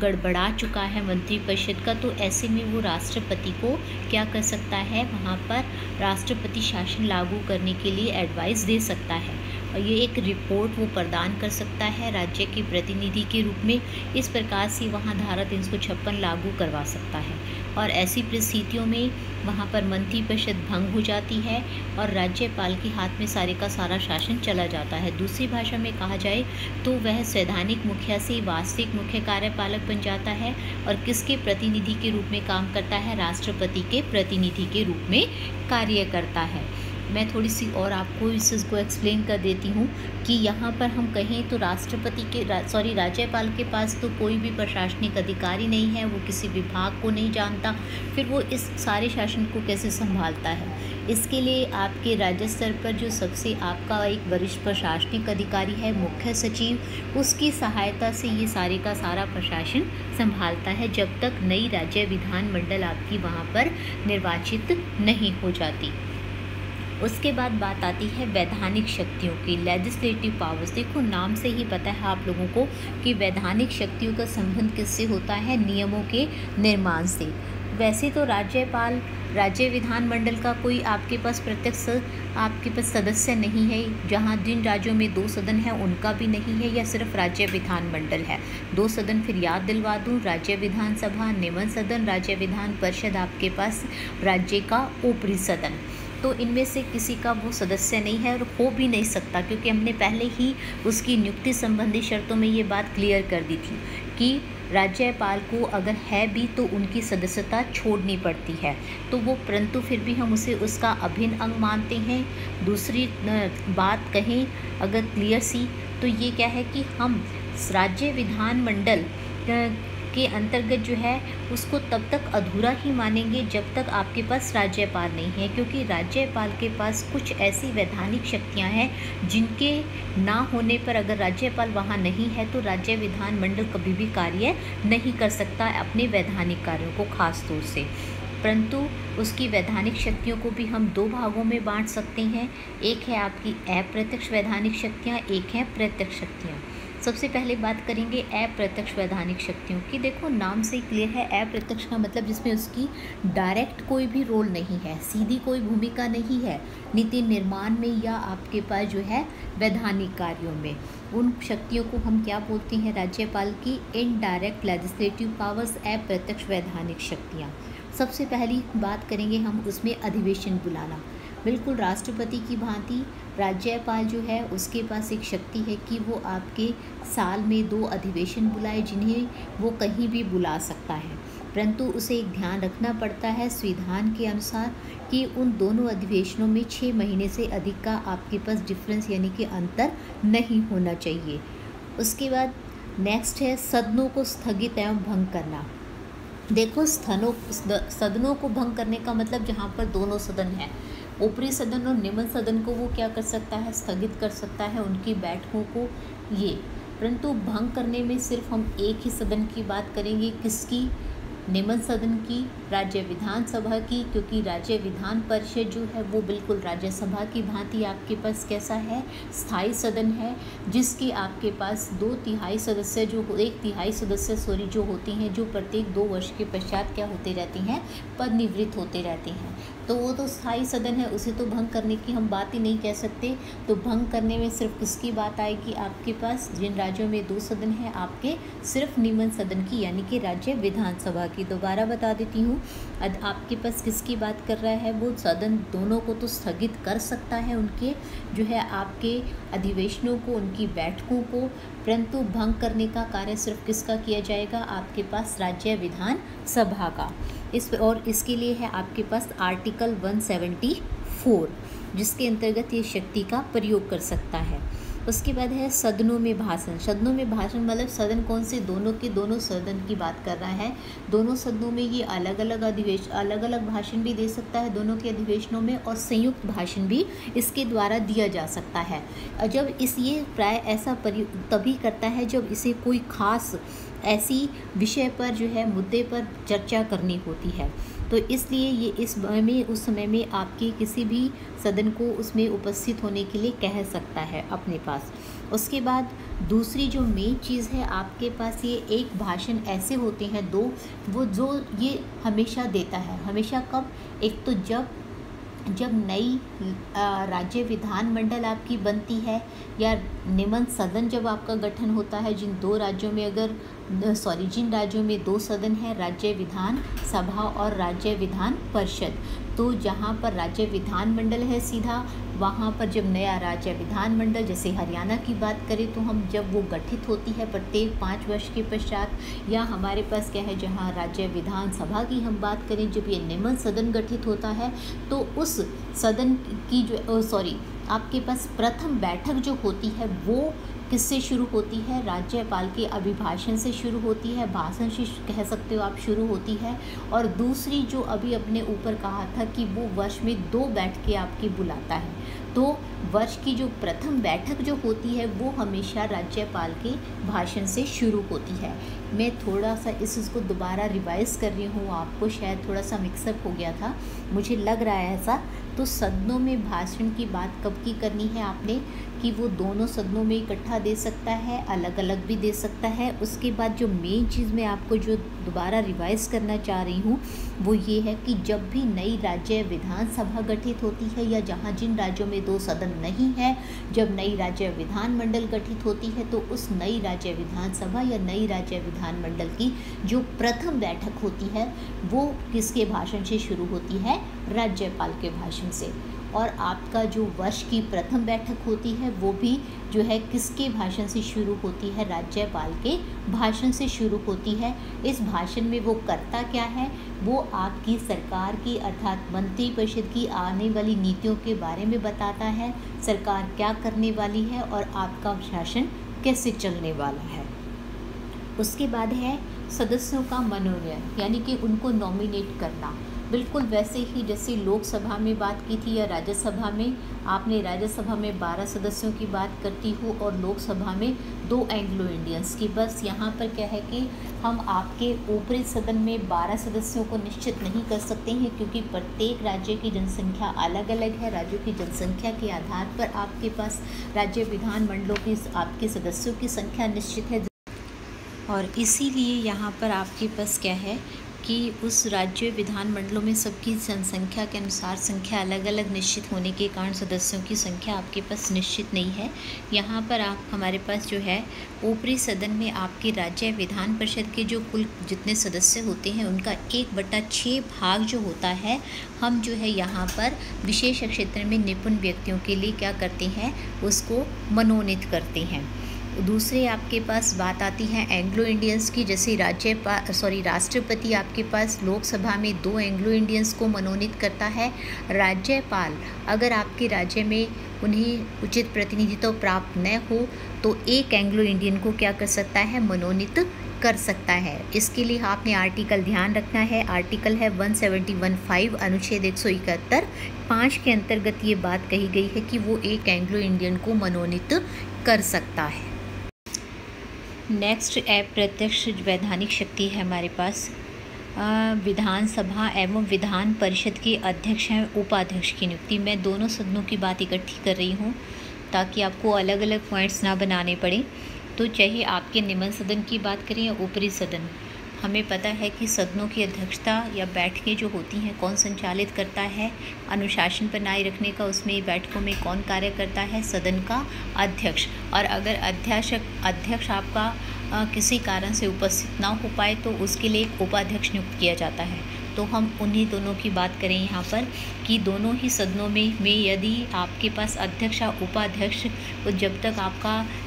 गड़बड़ा चुका है मंत्रिपरिषद का, तो ऐसे में वो राष्ट्रपति को क्या कर सकता है, वहाँ पर राष्ट्रपति शासन लागू करने के लिए एडवाइस दे सकता है। और ये एक रिपोर्ट वो प्रदान कर सकता है राज्य के प्रतिनिधि के रूप में। इस प्रकार से वहाँ धारा 356 लागू करवा सकता है। और ऐसी परिस्थितियों में वहाँ पर मंत्रिपरिषद भंग हो जाती है और राज्यपाल के हाथ में सारे का सारा शासन चला जाता है। दूसरी भाषा में कहा जाए तो वह संवैधानिक मुखिया से वास्तविक मुख्य कार्यपालक बन जाता है और किसके प्रतिनिधि के रूप में काम करता है, राष्ट्रपति के प्रतिनिधि के रूप में कार्य करता है। मैं थोड़ी सी और आपको इस चीज़ को एक्सप्लेन कर देती हूँ कि यहाँ पर हम कहें तो राज्यपाल के पास तो कोई भी प्रशासनिक अधिकारी नहीं है, वो किसी विभाग को नहीं जानता, फिर वो इस सारे शासन को कैसे संभालता है। इसके लिए आपके राज्य स्तर पर जो सबसे आपका एक वरिष्ठ प्रशासनिक अधिकारी है, मुख्य सचिव, उसकी सहायता से ये सारे का सारा प्रशासन संभालता है, जब तक नई राज्य विधानमंडल आपकी वहाँ पर निर्वाचित नहीं हो जाती। उसके बाद बात आती है वैधानिक शक्तियों की, लेजिस्लेटिव पावर्स। देखो नाम से ही पता है आप लोगों को कि वैधानिक शक्तियों का संबंध किससे होता है, नियमों के निर्माण से। वैसे तो राज्यपाल राज्य विधानमंडल का कोई आपके पास प्रत्यक्ष आपके पास सदस्य नहीं है, जहां जिन राज्यों में 2 सदन है उनका भी नहीं है, या सिर्फ राज्य विधानमंडल है। 2 सदन फिर याद दिलवा दूं, राज्य विधानसभा, निम्न सदन, राज्य विधान परिषद, आपके पास राज्य का ऊपरी सदन। तो इनमें से किसी का वो सदस्य नहीं है और हो भी नहीं सकता, क्योंकि हमने पहले ही उसकी नियुक्ति संबंधी शर्तों में ये बात क्लियर कर दी थी कि राज्यपाल को अगर है भी तो उनकी सदस्यता छोड़नी पड़ती है, तो वो परंतु फिर भी हम उसे उसका अभिन्न अंग मानते हैं। दूसरी बात कहें अगर क्लियर सी, तो ये क्या है कि हम राज्य विधानमंडल के अंतर्गत जो है उसको तब तक अधूरा ही मानेंगे जब तक आपके पास राज्यपाल नहीं है, क्योंकि राज्यपाल के पास कुछ ऐसी वैधानिक शक्तियां हैं जिनके ना होने पर अगर राज्यपाल वहां नहीं है तो राज्य विधानमंडल कभी भी कार्य नहीं कर सकता अपने वैधानिक कार्यों को, खास तौर से। परंतु उसकी वैधानिक शक्तियों को भी हम 2 भागों में बांट सकते हैं। एक है आपकी अप्रत्यक्ष वैधानिक शक्तियाँ, एक है प्रत्यक्ष शक्तियाँ। सबसे पहले बात करेंगे अप्रत्यक्ष वैधानिक शक्तियों की। देखो नाम से ही क्लियर है, अप्रत्यक्ष का मतलब जिसमें उसकी डायरेक्ट कोई भी रोल नहीं है, सीधी कोई भूमिका नहीं है नीति निर्माण में या आपके पास जो है वैधानिक कार्यों में। उन शक्तियों को हम क्या बोलते हैं, राज्यपाल की इनडायरेक्ट लेजिस्लेटिव पावर्स, अप्रत्यक्ष वैधानिक शक्तियाँ। सबसे पहली बात करेंगे हम उसमें अधिवेशन बुलाना। बिल्कुल राष्ट्रपति की भांति राज्यपाल जो है उसके पास एक शक्ति है कि वो आपके साल में 2 अधिवेशन बुलाए, जिन्हें वो कहीं भी बुला सकता है। परंतु उसे एक ध्यान रखना पड़ता है संविधान के अनुसार कि उन दोनों अधिवेशनों में 6 महीने से अधिक का आपके पास डिफरेंस यानी कि अंतर नहीं होना चाहिए। उसके बाद नेक्स्ट है सदनों को स्थगित एवं भंग करना। देखो सदनों को भंग करने का मतलब जहाँ पर दोनों सदन हैं, ऊपरी सदन और निम्न सदन को वो क्या कर सकता है, स्थगित कर सकता है उनकी बैठकों को ये। परंतु भंग करने में सिर्फ हम एक ही सदन की बात करेंगे, किसकी, निम्न सदन की, राज्य विधानसभा की, क्योंकि राज्य विधान परिषद जो है वो बिल्कुल राज्यसभा की भांति आपके पास कैसा है, स्थायी सदन है, जिसके आपके पास 2/3 सदस्य जो 1/3 सदस्य जो होती हैं, जो प्रत्येक 2 वर्ष के पश्चात क्या होते रहती हैं, पद निवृत्त होते रहते हैं। तो वो तो स्थायी सदन है, उसे तो भंग करने की हम बात ही नहीं कह सकते। तो भंग करने में सिर्फ किसकी बात आएगी, आपके पास जिन राज्यों में 2 सदन है आपके, सिर्फ निम्न सदन की, यानी कि राज्य विधानसभा की। दोबारा बता देती हूँ, आपके पास किसकी बात कर रहा है, वो सदन दोनों को तो स्थगित कर सकता है, उनके जो है आपके अधिवेशनों को, उनकी बैठकों को, परंतु भंग करने का कार्य सिर्फ किसका किया जाएगा, आपके पास राज्य विधानसभा का। और इसके लिए है आपके पास आर्टिकल 174, जिसके अंतर्गत ये शक्ति का प्रयोग कर सकता है। उसके बाद है सदनों में भाषण। सदनों में भाषण मतलब सदन कौन से, दोनों सदन की बात कर रहा है। दोनों सदनों में ये अलग अलग भाषण भी दे सकता है दोनों के अधिवेशनों में, और संयुक्त भाषण भी इसके द्वारा दिया जा सकता है। जब ये प्राय ऐसा तभी करता है जब इसे कोई खास ऐसी विषय पर जो है मुद्दे पर चर्चा करनी होती है। तो इसलिए ये उस समय में आपके किसी भी सदन को उसमें उपस्थित होने के लिए कह सकता है अपने पास। उसके बाद दूसरी जो मेन चीज़ है आपके पास, ये एक भाषण ऐसे होते हैं 2, वो जो ये हमेशा देता है। हमेशा कब, एक तो जब नई राज्य विधानमंडल आपकी बनती है, या निम्न सदन जब आपका गठन होता है, जिन राज्यों में 2 सदन है, राज्य विधान सभा और राज्य विधान परिषद। तो जहाँ पर राज्य विधानमंडल है सीधा, वहाँ पर जब नया राज्य विधानमंडल, जैसे हरियाणा की बात करें तो हम जब वो गठित होती है प्रत्येक 5 वर्ष के पश्चात, या हमारे पास क्या है जहाँ राज्य विधानसभा की हम बात करें, जब ये निम्न सदन गठित होता है, तो उस सदन की आपके पास प्रथम बैठक जो होती है वो किससे शुरू होती है, राज्यपाल के अभिभाषण से शुरू होती है, भाषण से कह सकते हो आप शुरू होती है। और दूसरी जो अभी अपने ऊपर कहा था कि वो वर्ष में 2 बैठकें आपकी बुलाता है, तो वर्ष की जो प्रथम बैठक जो होती है वो हमेशा राज्यपाल के भाषण से शुरू होती है। मैं थोड़ा सा इसको दोबारा रिवाइज कर रही हूँ, आपको शायद थोड़ा सा मिक्सअप हो गया था, मुझे लग रहा है ऐसा। तो सदनों में भाषण की बात कब की करनी है आपने, कि वो दोनों सदनों में इकट्ठा दे सकता है, अलग अलग भी दे सकता है। उसके बाद जो मेन चीज़ मैं आपको जो दोबारा रिवाइज करना चाह रही हूँ वो ये है कि जब भी नई राज्य विधानसभा गठित होती है, या जहाँ जिन राज्यों में 2 सदन नहीं है, जब नई राज्य विधानमंडल गठित होती है, तो उस नई राज्य विधानसभा या नई राज्य विधानमंडल की जो प्रथम बैठक होती है वो किसके भाषण से शुरू होती है, राज्यपाल के भाषण से। और आपका जो वर्ष की प्रथम बैठक होती है वो भी जो है किसके भाषण से शुरू होती है, राज्यपाल के भाषण से शुरू होती है। इस भाषण में वो करता क्या है, वो आपकी सरकार की अर्थात मंत्रिपरिषद की आने वाली नीतियों के बारे में बताता है, सरकार क्या करने वाली है और आपका शासन कैसे चलने वाला है। उसके बाद है सदस्यों का मनोनयन, यानी कि उनको नॉमिनेट करना। बिल्कुल वैसे ही जैसे लोकसभा में बात की थी या राज्यसभा में, आपने राज्यसभा में 12 सदस्यों की बात करती हो और लोकसभा में 2 एंग्लो इंडियंस की। बस यहाँ पर क्या है कि हम आपके ऊपरी सदन में 12 सदस्यों को निश्चित नहीं कर सकते हैं, क्योंकि प्रत्येक राज्य की जनसंख्या अलग अलग है। राज्यों की जनसंख्या के आधार पर आपके पास राज्य विधानमंडलों की आपके सदस्यों की संख्या निश्चित है, और इसीलिए यहाँ पर आपके पास क्या है कि उस राज्य विधानमंडलों में सबकी जनसंख्या के अनुसार संख्या अलग अलग निश्चित होने के कारण सदस्यों की संख्या आपके पास निश्चित नहीं है। यहाँ पर हमारे पास जो है ऊपरी सदन में आपके राज्य विधान परिषद के जो कुल जितने सदस्य होते हैं उनका 1/6 भाग जो होता है, हम जो है यहाँ पर विशेष क्षेत्र में निपुण व्यक्तियों के लिए क्या करते हैं, उसको मनोनीत करते हैं। दूसरे आपके पास बात आती है एंग्लो इंडियंस की, जैसे राष्ट्रपति आपके पास लोकसभा में 2 एंग्लो इंडियंस को मनोनीत करता है। राज्यपाल अगर आपके राज्य में उन्हें उचित प्रतिनिधित्व प्राप्त न हो तो 1 एंग्लो इंडियन को क्या कर सकता है, मनोनीत कर सकता है। इसके लिए आपने आर्टिकल ध्यान रखना है, आर्टिकल है 171(5) अनुच्छेद 171 5 के अंतर्गत ये बात कही गई है कि वो 1 एंग्लो इंडियन को मनोनीत कर सकता है। नेक्स्ट अप्रत्यक्ष वैधानिक शक्ति है हमारे पास विधानसभा एवं विधान परिषद के अध्यक्ष हैं उपाध्यक्ष की नियुक्ति। मैं दोनों सदनों की बात इकट्ठी कर रही हूँ ताकि आपको अलग अलग पॉइंट्स ना बनाने पड़े। तो चाहे आपके निम्न सदन की बात करें या ऊपरी सदन, हमें पता है कि सदनों की अध्यक्षता या बैठकें जो होती हैं कौन संचालित करता है, अनुशासन बनाए रखने का उसमें बैठकों में कौन कार्य करता है, सदन का अध्यक्ष। और अगर अध्यक्ष आपका किसी कारण से उपस्थित ना हो पाए तो उसके लिए एक उपाध्यक्ष नियुक्त किया जाता है। तो हम उन्हीं दोनों की बात करें यहाँ पर कि दोनों ही सदनों में यदि आपके पास अध्यक्ष या उपाध्यक्ष, तो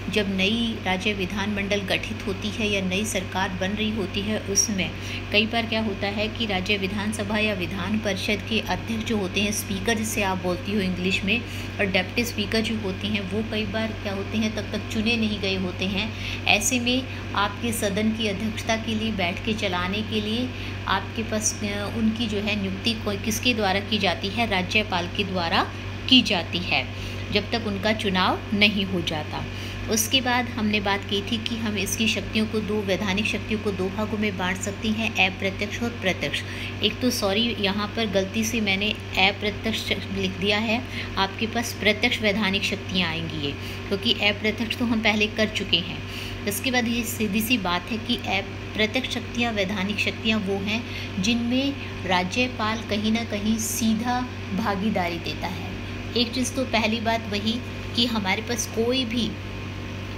जब नई राज्य विधानमंडल गठित होती है या नई सरकार बन रही होती है, उसमें कई बार क्या होता है कि राज्य विधानसभा या विधान परिषद के अध्यक्ष जो होते हैं, स्पीकर जिसे आप बोलती हो इंग्लिश में, और डिप्टी स्पीकर जो होती हैं वो कई बार क्या होते हैं तब तक चुने नहीं गए होते हैं। ऐसे में आपके सदन की अध्यक्षता के लिए बैठकें चलाने के लिए आपके पास उनकी जो है नियुक्ति किसके द्वारा की जाती है, राज्यपाल के द्वारा की जाती है, जब तक उनका चुनाव नहीं हो जाता। उसके बाद हमने बात की थी कि हम इसकी शक्तियों को वैधानिक शक्तियों को दो भागों में बांट सकते हैं, अप्रत्यक्ष और प्रत्यक्ष। एक तो यहाँ पर गलती से मैंने अप्रत्यक्ष लिख दिया है, आपके पास प्रत्यक्ष वैधानिक शक्तियाँ आएंगी ये, क्योंकि अप्रत्यक्ष तो हम पहले कर चुके हैं। इसके बाद ये सीधी सी बात है कि प्रत्यक्ष शक्तियाँ, वैधानिक शक्तियाँ वो हैं जिनमें राज्यपाल कहीं ना कहीं सीधा भागीदारी देता है। एक चीज़ तो पहली बात वही कि हमारे पास कोई भी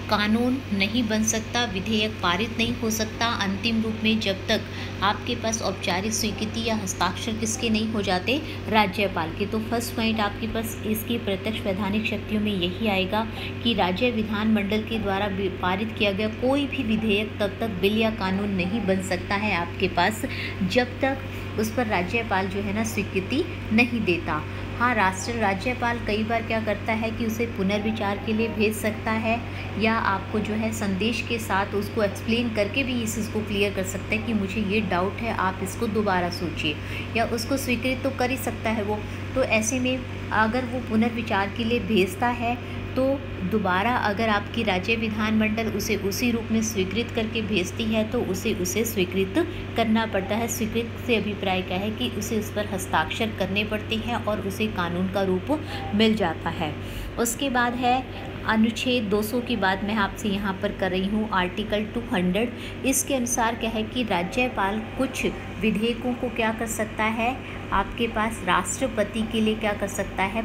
कानून नहीं बन सकता, विधेयक पारित नहीं हो सकता अंतिम रूप में जब तक आपके पास औपचारिक स्वीकृति या हस्ताक्षर किसके नहीं हो जाते, राज्यपाल के। तो फर्स्ट पॉइंट आपके पास इसकी प्रत्यक्ष वैधानिक शक्तियों में यही आएगा कि राज्य विधानमंडल के द्वारा पारित किया गया कोई भी विधेयक तब तक बिल या कानून नहीं बन सकता है आपके पास जब तक उस पर राज्यपाल जो है ना स्वीकृति नहीं देता। हाँ, राज्यपाल कई बार क्या करता है कि उसे पुनर्विचार के लिए भेज सकता है, या आपको जो है संदेश के साथ उसको एक्सप्लेन करके भी इस चीज़ को क्लियर कर सकता है कि मुझे ये डाउट है, आप इसको दोबारा सोचिए, या उसको स्वीकृत तो कर ही सकता है वो। तो ऐसे में अगर वो पुनर्विचार के लिए भेजता है तो दोबारा अगर आपकी राज्य विधानमंडल उसे उसी रूप में स्वीकृत करके भेजती है तो उसे स्वीकृत करना पड़ता है। स्वीकृत से अभिप्राय क्या है कि उसे उस पर हस्ताक्षर करने पड़ते हैं और उसे कानून का रूप मिल जाता है। उसके बाद है अनुच्छेद 200 की बात मैं आपसे यहाँ पर कर रही हूँ, आर्टिकल 200। इसके अनुसार क्या है कि राज्यपाल कुछ विधेयकों को क्या कर सकता है, आपके पास राष्ट्रपति के लिए क्या कर सकता है,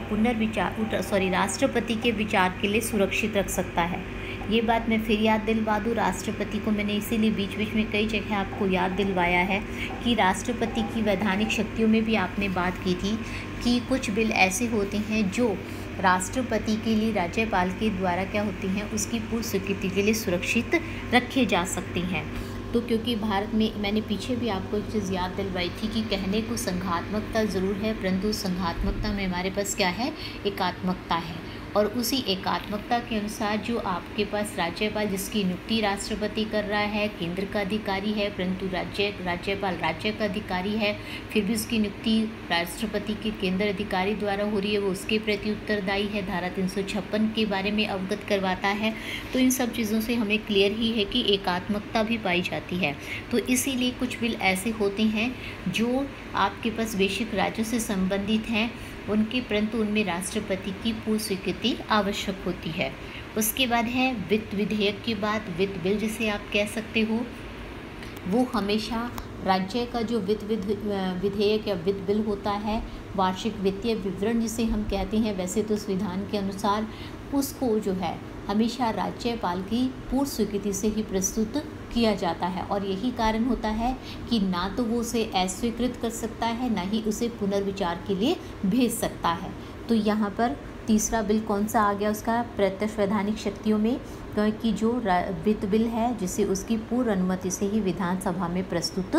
राष्ट्रपति के विचार के लिए सुरक्षित रख सकता है। ये बात मैं फिर याद दिलवा दूँ, राष्ट्रपति को मैंने इसीलिए बीच बीच में कई जगह आपको याद दिलवाया है कि राष्ट्रपति की वैधानिक शक्तियों में भी आपने बात की थी कि कुछ बिल ऐसे होते हैं जो राष्ट्रपति के लिए राज्यपाल के द्वारा क्या होती हैं, उसकी पूर्व स्वीकृति के लिए सुरक्षित रखे जा सकती हैं। तो क्योंकि भारत में मैंने पीछे भी आपको एक चीज़ याद दिलवाई थी कि कहने को संघात्मकता ज़रूर है, परंतु संघात्मकता में हमारे पास क्या है, एकात्मकता है। और उसी एकात्मकता के अनुसार जो आपके पास राज्यपाल जिसकी नियुक्ति राष्ट्रपति कर रहा है, केंद्र का अधिकारी है, परंतु राज्यपाल राज्य का अधिकारी है, फिर भी उसकी नियुक्ति राष्ट्रपति के केंद्र अधिकारी द्वारा हो रही है, वो उसके प्रति उत्तरदायी है, धारा 356 के बारे में अवगत करवाता है। तो इन सब चीज़ों से हमें क्लियर ही है कि एकात्मकता भी पाई जाती है। तो इसीलिए कुछ बिल ऐसे होते हैं जो आपके पास बेसिक राज्यों से संबंधित हैं उनकी, परंतु उनमें राष्ट्रपति की पूर्व स्वीकृति आवश्यक होती है। उसके बाद है वित्त विधेयक की बात, वित्त बिल जिसे आप कह सकते हो, वो हमेशा राज्य का जो वित्त विधेयक या वित्त बिल होता है, वार्षिक वित्तीय विवरण जिसे हम कहते हैं, वैसे तो संविधान के अनुसार उसको जो है हमेशा राज्यपाल की पूर्व स्वीकृति से ही प्रस्तुत किया जाता है। और यही कारण होता है कि ना तो वो उसे अस्वीकृत कर सकता है, ना ही उसे पुनर्विचार के लिए भेज सकता है। तो यहाँ पर तीसरा बिल कौन सा आ गया, उसका प्रत्यक्ष वैधानिक शक्तियों में, क्योंकि जो वित्त बिल है जिसे उसकी पूर्व अनुमति से ही विधानसभा में प्रस्तुत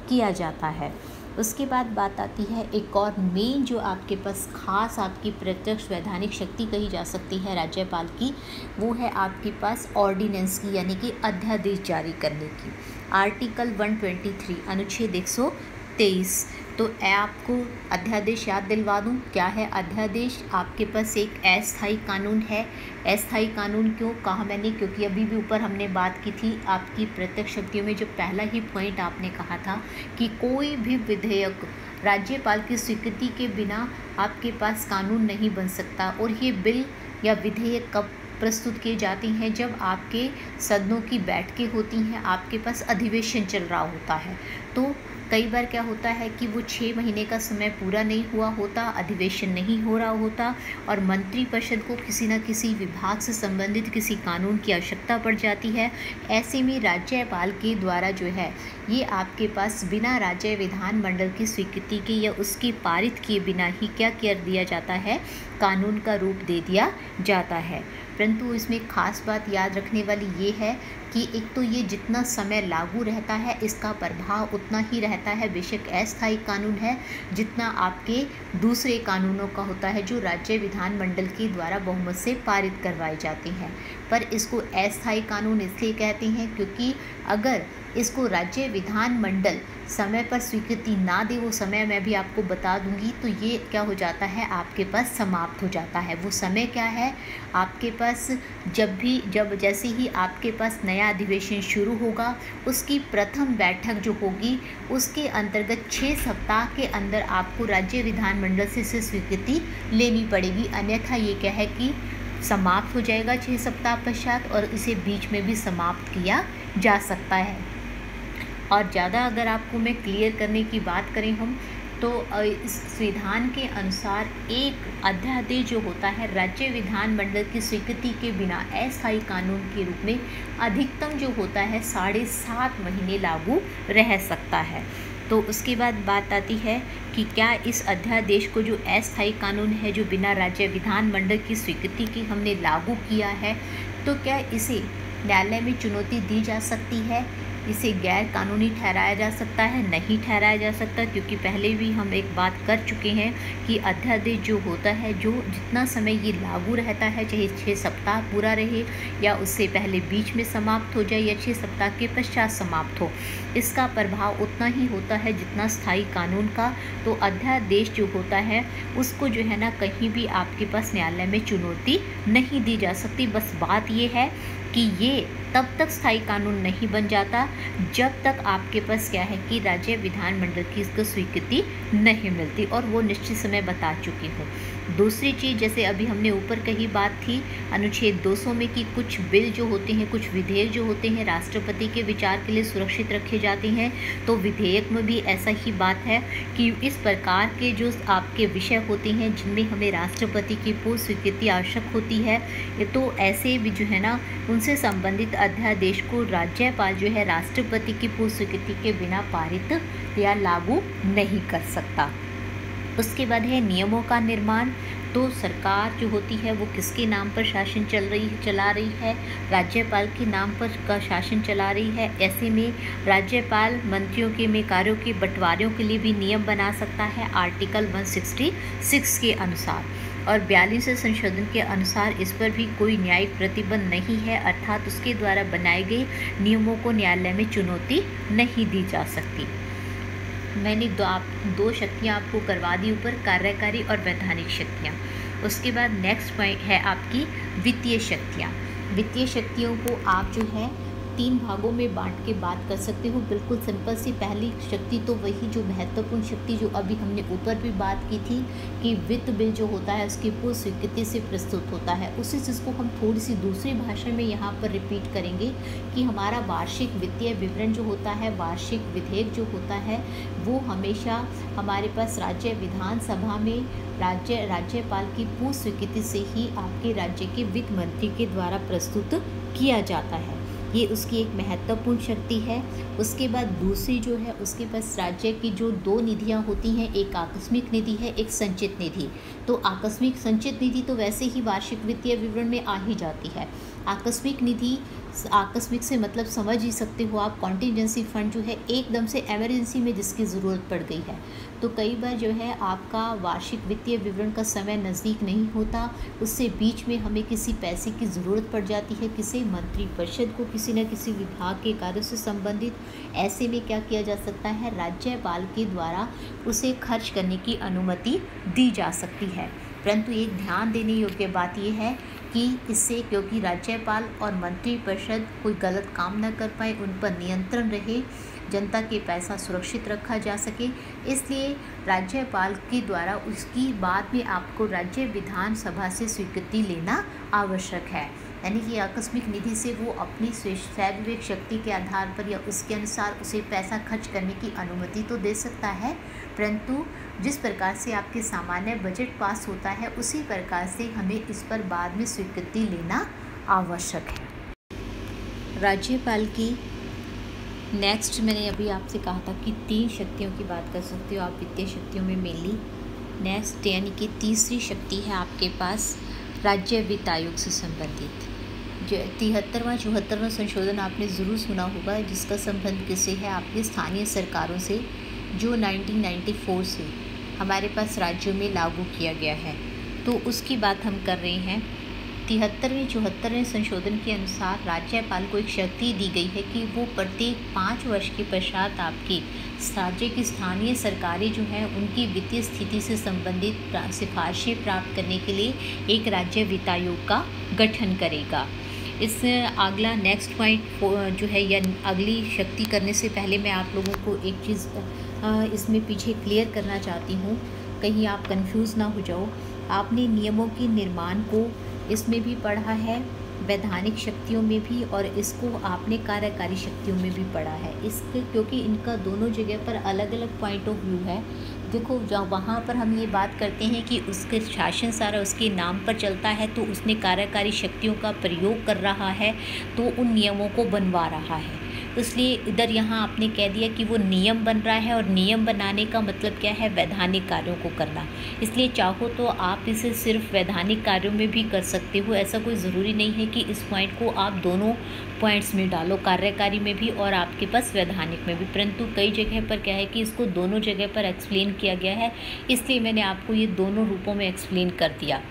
किया जाता है। उसके बाद बात आती है एक और मेन जो आपके पास खास आपकी प्रत्यक्ष वैधानिक शक्ति कही जा सकती है राज्यपाल की, वो है आपके पास ऑर्डिनेंस की, यानी कि अध्यादेश जारी करने की। आर्टिकल 123 अनुच्छेद 123 तो आपको अध्यादेश याद दिलवा दूं, क्या है अध्यादेश? आपके पास एक अस्थायी कानून है। अस्थायी कानून क्यों कहा मैंने? क्योंकि अभी भी ऊपर हमने बात की थी आपकी प्रत्यक्ष शक्तियों में, जो पहला ही पॉइंट आपने कहा था कि कोई भी विधेयक राज्यपाल की स्वीकृति के बिना आपके पास कानून नहीं बन सकता। और ये बिल या विधेयक कब प्रस्तुत किए जाते हैं? जब आपके सदनों की बैठकें होती हैं, आपके पास अधिवेशन चल रहा होता है। तो कई बार क्या होता है कि वो 6 महीने का समय पूरा नहीं हुआ होता, अधिवेशन नहीं हो रहा होता और मंत्रिपरिषद को किसी न किसी विभाग से संबंधित किसी कानून की आवश्यकता पड़ जाती है। ऐसे में राज्यपाल के द्वारा जो है ये आपके पास बिना राज्य विधानमंडल की स्वीकृति के या उसके पारित किए बिना ही क्या कर दिया जाता है? कानून का रूप दे दिया जाता है। परंतु इसमें खास बात याद रखने वाली ये है कि एक तो ये जितना समय लागू रहता है इसका प्रभाव उतना ही रहता है, बेशक अस्थायी कानून है, जितना आपके दूसरे कानूनों का होता है जो राज्य विधानमंडल के द्वारा बहुमत से पारित करवाए जाते हैं। पर इसको अस्थायी कानून इसलिए कहते हैं क्योंकि अगर इसको राज्य विधानमंडल समय पर स्वीकृति ना दे, वो समय मैं भी आपको बता दूंगी, तो ये क्या हो जाता है? आपके पास समाप्त हो जाता है। वो समय क्या है? आपके पास जब जैसे ही आपके पास नया अधिवेशन शुरू होगा, उसकी प्रथम बैठक जो होगी उसके अंतर्गत 6 सप्ताह के अंदर आपको राज्य विधानमंडल से इसे स्वीकृति लेनी पड़ेगी। अन्यथा ये क्या है कि समाप्त हो जाएगा 6 सप्ताह पश्चात और इसे बीच में भी समाप्त किया जा सकता है। और ज़्यादा अगर आपको मैं क्लियर करने की बात करें हम, तो इस संविधान के अनुसार एक अध्यादेश जो होता है राज्य विधानमंडल की स्वीकृति के बिना अस्थायी कानून के रूप में अधिकतम जो होता है 7.5 महीने लागू रह सकता है। तो उसके बाद बात आती है कि क्या इस अध्यादेश को जो अस्थायी कानून है जो बिना राज्य विधानमंडल की स्वीकृति की हमने लागू किया है, तो क्या इसे न्यायालय में चुनौती दी जा सकती है? इसे गैर कानूनी ठहराया जा सकता है? नहीं ठहराया जा सकता, क्योंकि पहले भी हम एक बात कर चुके हैं कि अध्यादेश जो होता है, जो जितना समय ये लागू रहता है, चाहे 6 सप्ताह पूरा रहे या उससे पहले बीच में समाप्त हो जाए या 6 सप्ताह के पश्चात समाप्त हो, इसका प्रभाव उतना ही होता है जितना स्थायी कानून का। तो अध्यादेश जो होता है उसको जो है ना, कहीं भी आपके पास न्यायालय में चुनौती नहीं दी जा सकती। बस बात ये है कि ये तब तक स्थायी कानून नहीं बन जाता जब तक आपके पास क्या है कि राज्य विधानमंडल की इसको स्वीकृति नहीं मिलती, और वो निश्चित समय बता चुकी हूँ। दूसरी चीज़, जैसे अभी हमने ऊपर कही बात थी अनुच्छेद 200 में कि कुछ बिल जो होते हैं, कुछ विधेयक जो होते हैं राष्ट्रपति के विचार के लिए सुरक्षित रखे जाते हैं। तो विधेयक में भी ऐसा ही बात है कि इस प्रकार के जो आपके विषय होते हैं जिनमें हमें राष्ट्रपति की पूर्व स्वीकृति आवश्यक होती है, तो ऐसे भी जो है ना, उनसे संबंधित अध्यादेश को राज्यपाल जो है राष्ट्रपति की पूर्व स्वीकृति के बिना पारित या लागू नहीं कर सकता। उसके बाद है नियमों का निर्माण। तो सरकार जो होती है वो किसके नाम पर शासन चला रही है? राज्यपाल के नाम पर का शासन चला रही है। ऐसे में राज्यपाल मंत्रियों के में कार्यों के बंटवारों के लिए भी नियम बना सकता है आर्टिकल 166 के अनुसार, और 42वें संशोधन के अनुसार इस पर भी कोई न्यायिक प्रतिबंध नहीं है, अर्थात उसके द्वारा बनाए गए नियमों को न्यायालय में चुनौती नहीं दी जा सकती। मैंने दो शक्तियाँ आपको करवा दी ऊपर, कार्यकारी और वैधानिक शक्तियाँ। उसके बाद नेक्स्ट पॉइंट है आपकी वित्तीय शक्तियाँ। वित्तीय शक्तियों को आप जो है 3 भागों में बांट के बात कर सकते हो। बिल्कुल सिंपल सी पहली शक्ति तो वही जो महत्वपूर्ण शक्ति जो अभी हमने ऊपर भी बात की थी कि वित्त बिल जो होता है उसकी पूर्व स्वीकृति से प्रस्तुत होता है। उसी चीज़ को हम थोड़ी सी दूसरी भाषा में यहाँ पर रिपीट करेंगे कि हमारा वार्षिक वित्तीय विवरण जो होता है, वार्षिक विधेयक जो होता है, वो हमेशा हमारे पास राज्य विधानसभा में राज्यपाल की पूर्व स्वीकृति से ही आपके राज्य के वित्त मंत्री के द्वारा प्रस्तुत किया जाता है। ये उसकी एक महत्वपूर्ण शक्ति है। उसके बाद दूसरी जो है उसके पास राज्य की जो 2 निधियाँ होती हैं, एक आकस्मिक निधि है, एक संचित निधि। तो आकस्मिक संचित निधि तो वैसे ही वार्षिक वित्तीय विवरण में आ ही जाती है। आकस्मिक निधि, आकस्मिक से मतलब समझ ही सकते हो आप, कॉन्टीजेंसी फंड जो है एकदम से इमरजेंसी में जिसकी ज़रूरत पड़ गई है। तो कई बार जो है आपका वार्षिक वित्तीय विवरण का समय नज़दीक नहीं होता, उससे बीच में हमें किसी पैसे की ज़रूरत पड़ जाती है, किसी मंत्रिपरिषद को किसी न किसी विभाग के कार्य से संबंधित। ऐसे में क्या किया जा सकता है, राज्यपाल के द्वारा उसे खर्च करने की अनुमति दी जा सकती है। परंतु एक ध्यान देने योग्य बात यह है कि इससे, क्योंकि राज्यपाल और मंत्रिपरिषद कोई गलत काम न कर पाए, उन पर नियंत्रण रहे, जनता के पैसा सुरक्षित रखा जा सके, इसलिए राज्यपाल के द्वारा उसकी बाद में आपको राज्य विधानसभा से स्वीकृति लेना आवश्यक है। यानी कि आकस्मिक निधि से वो अपनी स्वाभाविक शक्ति के आधार पर या उसके अनुसार उसे पैसा खर्च करने की अनुमति तो दे सकता है, परंतु जिस प्रकार से आपके सामान्य बजट पास होता है उसी प्रकार से हमें इस पर बाद में स्वीकृति लेना आवश्यक है। राज्यपाल की नेक्स्ट, मैंने अभी आपसे कहा था कि 3 शक्तियों की बात कर सकते हो आप वित्तीय शक्तियों में मेनली। नेक्स्ट यानी कि तीसरी शक्ति है आपके पास राज्य वित्त आयोग से संबंधित। जो 73वां 74वां संशोधन आपने ज़रूर सुना होगा, जिसका संबंध किससे है, आपके स्थानीय सरकारों से, जो 1994 से हमारे पास राज्यों में लागू किया गया है। तो उसकी बात हम कर रहे हैं। 73वें 74वें संशोधन के अनुसार राज्यपाल को एक शक्ति दी गई है कि वो प्रत्येक 5 वर्ष के पश्चात आपकी राज्य की स्थानीय सरकारें जो हैं उनकी वित्तीय स्थिति से संबंधित सिफारिशें प्राप्त करने के लिए एक राज्य वित्त आयोग का गठन करेगा। इस अगला नेक्स्ट पॉइंट जो है या अगली शक्ति करने से पहले मैं आप लोगों को एक चीज़ इसमें पीछे क्लियर करना चाहती हूँ, कहीं आप कंफ्यूज ना हो जाओ। आपने नियमों के निर्माण को इसमें भी पढ़ा है, वैधानिक शक्तियों में भी, और इसको आपने कार्यकारी शक्तियों में भी पढ़ा है। इसके क्योंकि इनका दोनों जगह पर अलग अलग पॉइंट ऑफ व्यू है। देखो, जब वहाँ पर हम ये बात करते हैं कि उसके शासन सारा उसके नाम पर चलता है, तो उसने कार्यकारी शक्तियों का प्रयोग कर रहा है, तो उन नियमों को बनवा रहा है। इसलिए इधर यहाँ आपने कह दिया कि वो नियम बन रहा है, और नियम बनाने का मतलब क्या है, वैधानिक कार्यों को करना। इसलिए चाहो तो आप इसे सिर्फ वैधानिक कार्यों में भी कर सकते हो, ऐसा कोई ज़रूरी नहीं है कि इस पॉइंट को आप दोनों पॉइंट्स में डालो, कार्यकारी में भी और आपके पास वैधानिक में भी। परंतु कई जगह पर क्या है कि इसको दोनों जगह पर एक्सप्लेन किया गया है, इसलिए मैंने आपको ये दोनों रूपों में एक्सप्लेन कर दिया।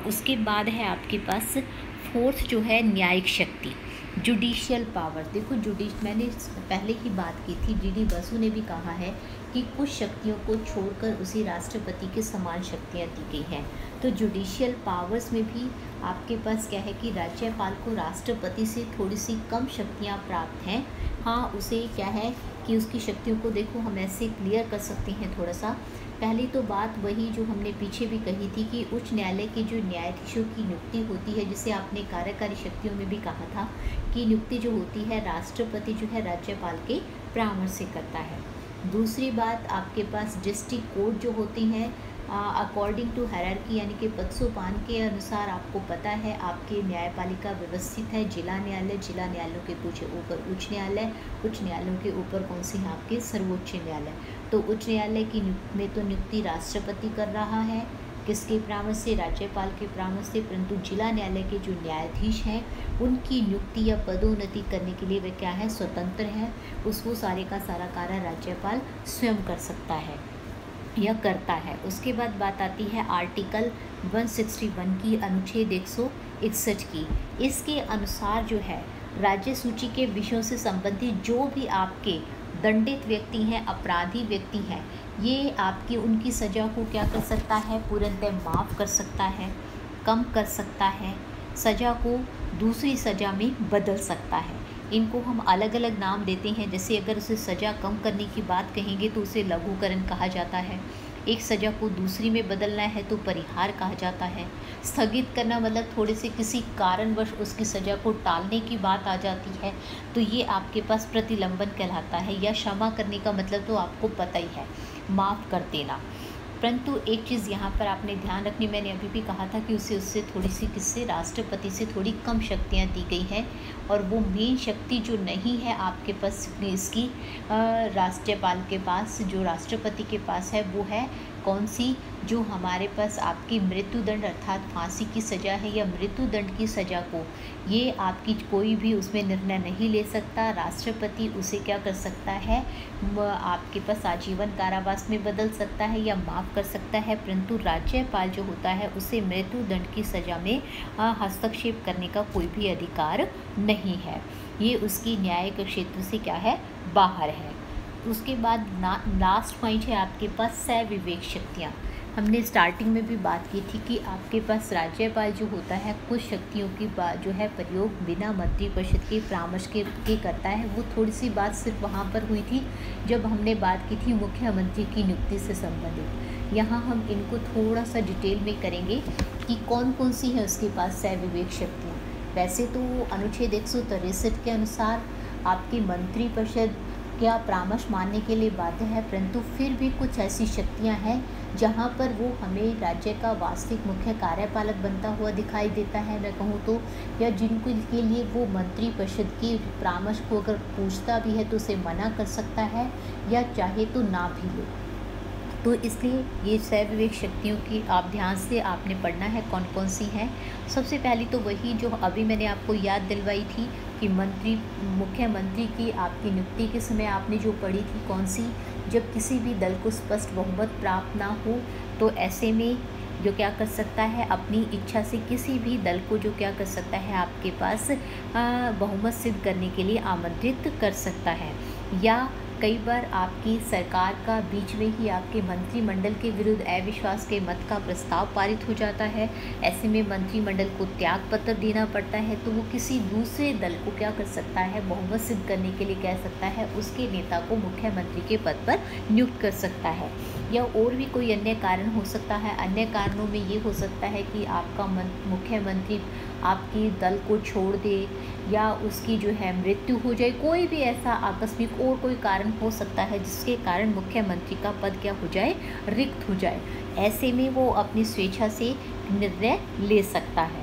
उसके बाद है आपके पास फोर्थ जो है न्यायिक शक्ति, जुडिशियल पावर। देखो, मैंने पहले ही बात की थी, डी बसु ने भी कहा है कि कुछ शक्तियों को छोड़कर उसे राष्ट्रपति के समान शक्तियां दी गई हैं। तो जुडिशियल पावर्स में भी आपके पास क्या है कि राज्यपाल को राष्ट्रपति से थोड़ी सी कम शक्तियां प्राप्त हैं। हाँ, उसे क्या है कि उसकी शक्तियों को देखो हम ऐसे क्लियर कर सकते हैं थोड़ा सा। पहली तो बात वही जो हमने पीछे भी कही थी कि उच्च न्यायालय के जो न्यायाधीशों की नियुक्ति होती है, जिसे आपने कार्यकारी शक्तियों में भी कहा था कि नियुक्ति जो होती है राष्ट्रपति जो है राज्यपाल के परामर्श से करता है। दूसरी बात, आपके पास डिस्ट्रिक्ट कोर्ट जो होती हैं अकॉर्डिंग टू हायरार्की, यानी कि पदसोपान के अनुसार आपको पता है आपकी न्यायपालिका व्यवस्थित है। जिला न्यायालय, जिला न्यायालयों के पूछे ऊपर उच्च न्यायालय, उच्च न्यायालयों के ऊपर कौन सी है आपके सर्वोच्च न्यायालय। तो उच्च न्यायालय की में तो नियुक्ति राष्ट्रपति कर रहा है, किसके परामर्श से, राज्यपाल के परामर्श से। परंतु जिला न्यायालय के जो न्यायाधीश हैं उनकी नियुक्ति या पदोन्नति करने के लिए वे क्या है, स्वतंत्र है। उसको सारे का सारा कार्य राज्यपाल स्वयं कर सकता है या करता है। उसके बाद बात आती है आर्टिकल 161 की, अनुच्छेद 161 की। इसके अनुसार जो है राज्य सूची के विषयों से संबंधित जो भी आपके दंडित व्यक्ति हैं, अपराधी व्यक्ति हैं, ये आपकी उनकी सज़ा को क्या कर सकता है, पूर्णतः माफ़ कर सकता है, कम कर सकता है, सज़ा को दूसरी सज़ा में बदल सकता है। इनको हम अलग अलग नाम देते हैं। जैसे अगर उसे सज़ा कम करने की बात कहेंगे तो उसे लघुकरण कहा जाता है। एक सज़ा को दूसरी में बदलना है तो परिहार कहा जाता है। स्थगित करना मतलब थोड़े से किसी कारणवश उसकी सज़ा को टालने की बात आ जाती है, तो ये आपके पास प्रतिलंबन कहलाता है। या क्षमा करने का मतलब तो आपको पता ही है, माफ़ कर देना। परंतु एक चीज़ यहाँ पर आपने ध्यान रखनी, मैंने अभी भी कहा था कि उससे थोड़ी सी किससे, राष्ट्रपति से थोड़ी कम शक्तियाँ दी गई हैं। और वो मेन शक्ति जो नहीं है आपके पास इसकी राज्यपाल के पास, जो राष्ट्रपति के पास है, वो है कौन सी जो हमारे पास आपकी मृत्युदंड अर्थात फांसी की सज़ा है या मृत्युदंड की सज़ा को, ये आपकी कोई भी उसमें निर्णय नहीं ले सकता। राष्ट्रपति उसे क्या कर सकता है, आपके पास आजीवन कारावास में बदल सकता है या माफ़ कर सकता है, परंतु राज्यपाल जो होता है उसे मृत्युदंड की सज़ा में हस्तक्षेप करने का कोई भी अधिकार नहीं है। ये उसकी न्यायिक क्षेत्र से क्या है, बाहर है। उसके बाद लास्ट पॉइंट है आपके पास सह विवेक शक्तियाँ। हमने स्टार्टिंग में भी बात की थी कि आपके पास राज्यपाल जो होता है कुछ शक्तियों की बात जो है प्रयोग बिना मंत्रिपरिषद के परामर्श के करता है। वो थोड़ी सी बात सिर्फ वहाँ पर हुई थी जब हमने बात की थी मुख्यमंत्री की नियुक्ति से संबंधित। यहाँ हम इनको थोड़ा सा डिटेल में करेंगे कि कौन कौन सी है उसके पास सह विवेक शक्तियाँ। वैसे तो अनुच्छेद 163 के अनुसार आपकी मंत्रिपरिषद क्या परामर्श मानने के लिए बाध्य है, परंतु फिर भी कुछ ऐसी शक्तियां हैं जहां पर वो हमें राज्य का वास्तविक मुख्य कार्यपालक बनता हुआ दिखाई देता है, मैं कहूँ तो, या जिनको के लिए वो मंत्रिपरिषद के परामर्श को अगर पूछता भी है तो उसे मना कर सकता है या चाहे तो ना भी ले। तो इसलिए ये सह विवेक शक्तियों की आप ध्यान से आपने पढ़ना है कौन कौन सी हैं। सबसे पहली तो वही जो अभी मैंने आपको याद दिलवाई थी कि मुख्यमंत्री की आपकी नियुक्ति के समय आपने जो पढ़ी थी कौन सी, जब किसी भी दल को स्पष्ट बहुमत प्राप्त ना हो तो ऐसे में जो क्या कर सकता है, अपनी इच्छा से किसी भी दल को जो क्या कर सकता है आपके पास बहुमत सिद्ध करने के लिए आमंत्रित कर सकता है। या कई बार आपकी सरकार का बीच में ही आपके मंत्रिमंडल के विरुद्ध अविश्वास के मत का प्रस्ताव पारित हो जाता है, ऐसे में मंत्रिमंडल को त्याग पत्र देना पड़ता है, तो वो किसी दूसरे दल को क्या कर सकता है, बहुमत सिद्ध करने के लिए कह सकता है उसके नेता को मुख्यमंत्री के पद पर नियुक्त कर सकता है। या और भी कोई अन्य कारण हो सकता है। अन्य कारणों में ये हो सकता है कि आपका मुख्यमंत्री आपकी दल को छोड़ दे या उसकी जो है मृत्यु हो जाए, कोई भी ऐसा आकस्मिक और कोई कारण हो सकता है जिसके कारण मुख्यमंत्री का पद क्या हो जाए, रिक्त हो जाए। ऐसे में वो अपनी स्वेच्छा से निर्णय ले सकता है।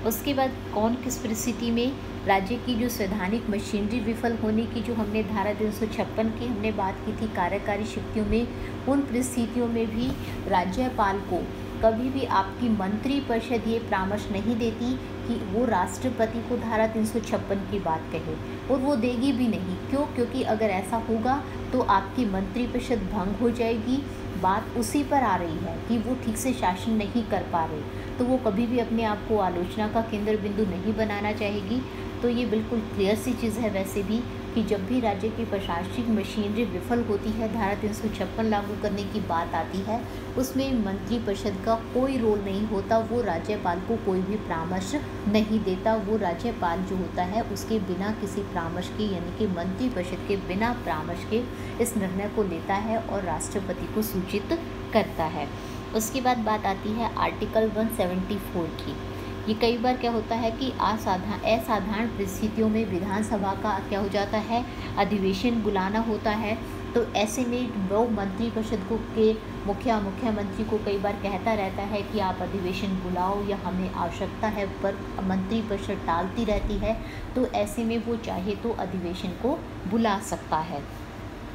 उसके बाद कौन किस परिस्थिति में राज्य की जो संवैधानिक मशीनरी विफल होने की जो हमने धारा 356 की हमने बात की थी कार्यकारी शक्तियों में, उन परिस्थितियों में भी राज्यपाल को कभी भी आपकी मंत्रिपरिषद ये परामर्श नहीं देती कि वो राष्ट्रपति को धारा 356 की बात कहे, और वो देगी भी नहीं। क्यों? क्योंकि अगर ऐसा होगा तो आपकी मंत्रिपरिषद भंग हो जाएगी। बात उसी पर आ रही है कि वो ठीक से शासन नहीं कर पा रहे, तो वो कभी भी अपने आप को आलोचना का केंद्र बिंदु नहीं बनाना चाहेगी। तो ये बिल्कुल क्लियर सी चीज़ है वैसे भी कि जब भी राज्य की प्रशासनिक मशीनरी विफल होती है, धारा 356 लागू करने की बात आती है, उसमें मंत्रिपरिषद का कोई रोल नहीं होता। वो राज्यपाल को कोई भी परामर्श नहीं देता। वो राज्यपाल जो होता है उसके बिना किसी परामर्श के, यानी कि मंत्रिपरिषद के बिना परामर्श के इस निर्णय को लेता है और राष्ट्रपति को सूचित करता है। उसके बाद बात आती है आर्टिकल 174 की। ये कई बार क्या होता है कि असाधारण परिस्थितियों में विधानसभा का क्या हो जाता है, अधिवेशन बुलाना होता है। तो ऐसे में वो मंत्रिपरिषद को के मुख्यमंत्री को कई बार कहता रहता है कि आप अधिवेशन बुलाओ या हमें आवश्यकता है, पर मंत्रिपरिषद टालती रहती है। तो ऐसे में वो चाहे तो अधिवेशन को बुला सकता है,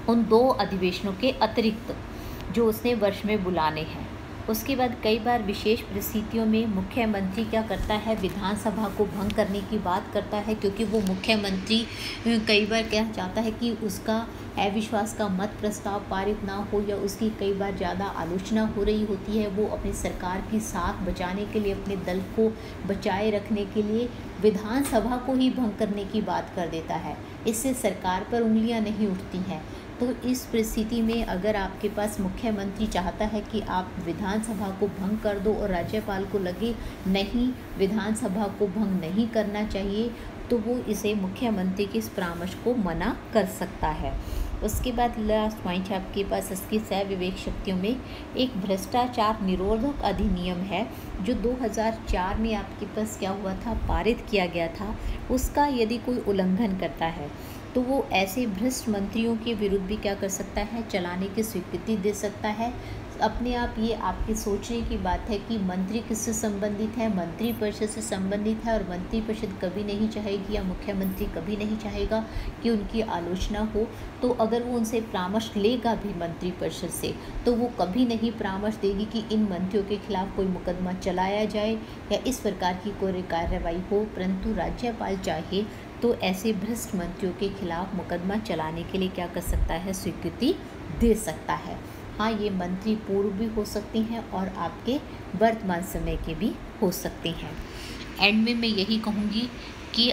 उन 2 अधिवेशनों के अतिरिक्त जो उसने वर्ष में बुलाने हैं। उसके बाद कई बार विशेष परिस्थितियों में मुख्यमंत्री क्या करता है, विधानसभा को भंग करने की बात करता है, क्योंकि वो मुख्यमंत्री कई बार क्या चाहता है कि उसका अविश्वास का मत प्रस्ताव पारित ना हो या उसकी कई बार ज़्यादा आलोचना हो रही होती है। वो अपनी सरकार की साख बचाने के लिए, अपने दल को बचाए रखने के लिए विधानसभा को ही भंग करने की बात कर देता है। इससे सरकार पर उंगलियां नहीं उठती हैं। तो इस परिस्थिति में अगर आपके पास मुख्यमंत्री चाहता है कि आप विधानसभा को भंग कर दो और राज्यपाल को लगे नहीं, विधानसभा को भंग नहीं करना चाहिए, तो वो इसे मुख्यमंत्री के इस परामर्श को मना कर सकता है। उसके बाद लास्ट पॉइंट है आपके पास इसकी सह विवेक शक्तियों में एक भ्रष्टाचार निरोधक अधिनियम है जो 2004 में आपके पास क्या हुआ था, पारित किया गया था। उसका यदि कोई उल्लंघन करता है तो वो ऐसे भ्रष्ट मंत्रियों के विरुद्ध भी क्या कर सकता है, चलाने की स्वीकृति दे सकता है। अपने आप ये आपके सोचने की बात है कि मंत्री किससे संबंधित है, मंत्रिपरिषद से संबंधित है, और मंत्रिपरिषद कभी नहीं चाहेगी या मुख्यमंत्री कभी नहीं चाहेगा कि उनकी आलोचना हो। तो अगर वो उनसे परामर्श लेगा भी मंत्रिपरिषद से, तो वो कभी नहीं परामर्श देगी कि इन मंत्रियों के खिलाफ कोई मुकदमा चलाया जाए या इस प्रकार की कोई कार्रवाई हो। परंतु राज्यपाल चाहे तो ऐसे भ्रष्ट मंत्रियों के खिलाफ मुकदमा चलाने के लिए क्या कर सकता है, स्वीकृति दे सकता है। हाँ, ये मंत्री पूर्व भी हो सकती हैं और आपके वर्तमान समय के भी हो सकते हैं। एंड में मैं यही कहूँगी कि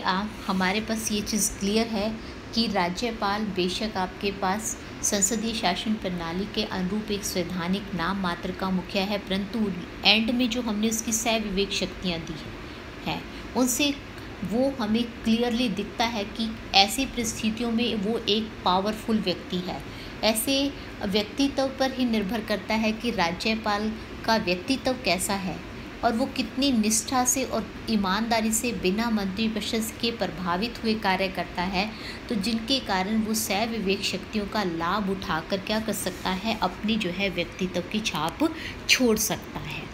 हमारे पास ये चीज़ क्लियर है कि राज्यपाल बेशक आपके पास संसदीय शासन प्रणाली के अनुरूप एक संवैधानिक नाम मात्र का मुखिया है, परंतु एंड में जो हमने उसकी विवेक शक्तियाँ दी हैं उनसे वो हमें क्लियरली दिखता है कि ऐसी परिस्थितियों में वो एक पावरफुल व्यक्ति है। ऐसे व्यक्तित्व पर ही निर्भर करता है कि राज्यपाल का व्यक्तित्व कैसा है और वो कितनी निष्ठा से और ईमानदारी से बिना मंत्रिपरिषद के प्रभावित हुए कार्य करता है, तो जिनके कारण वो विवेक शक्तियों का लाभ उठाकर क्या कर सकता है, अपनी जो है व्यक्तित्व की छाप छोड़ सकता है।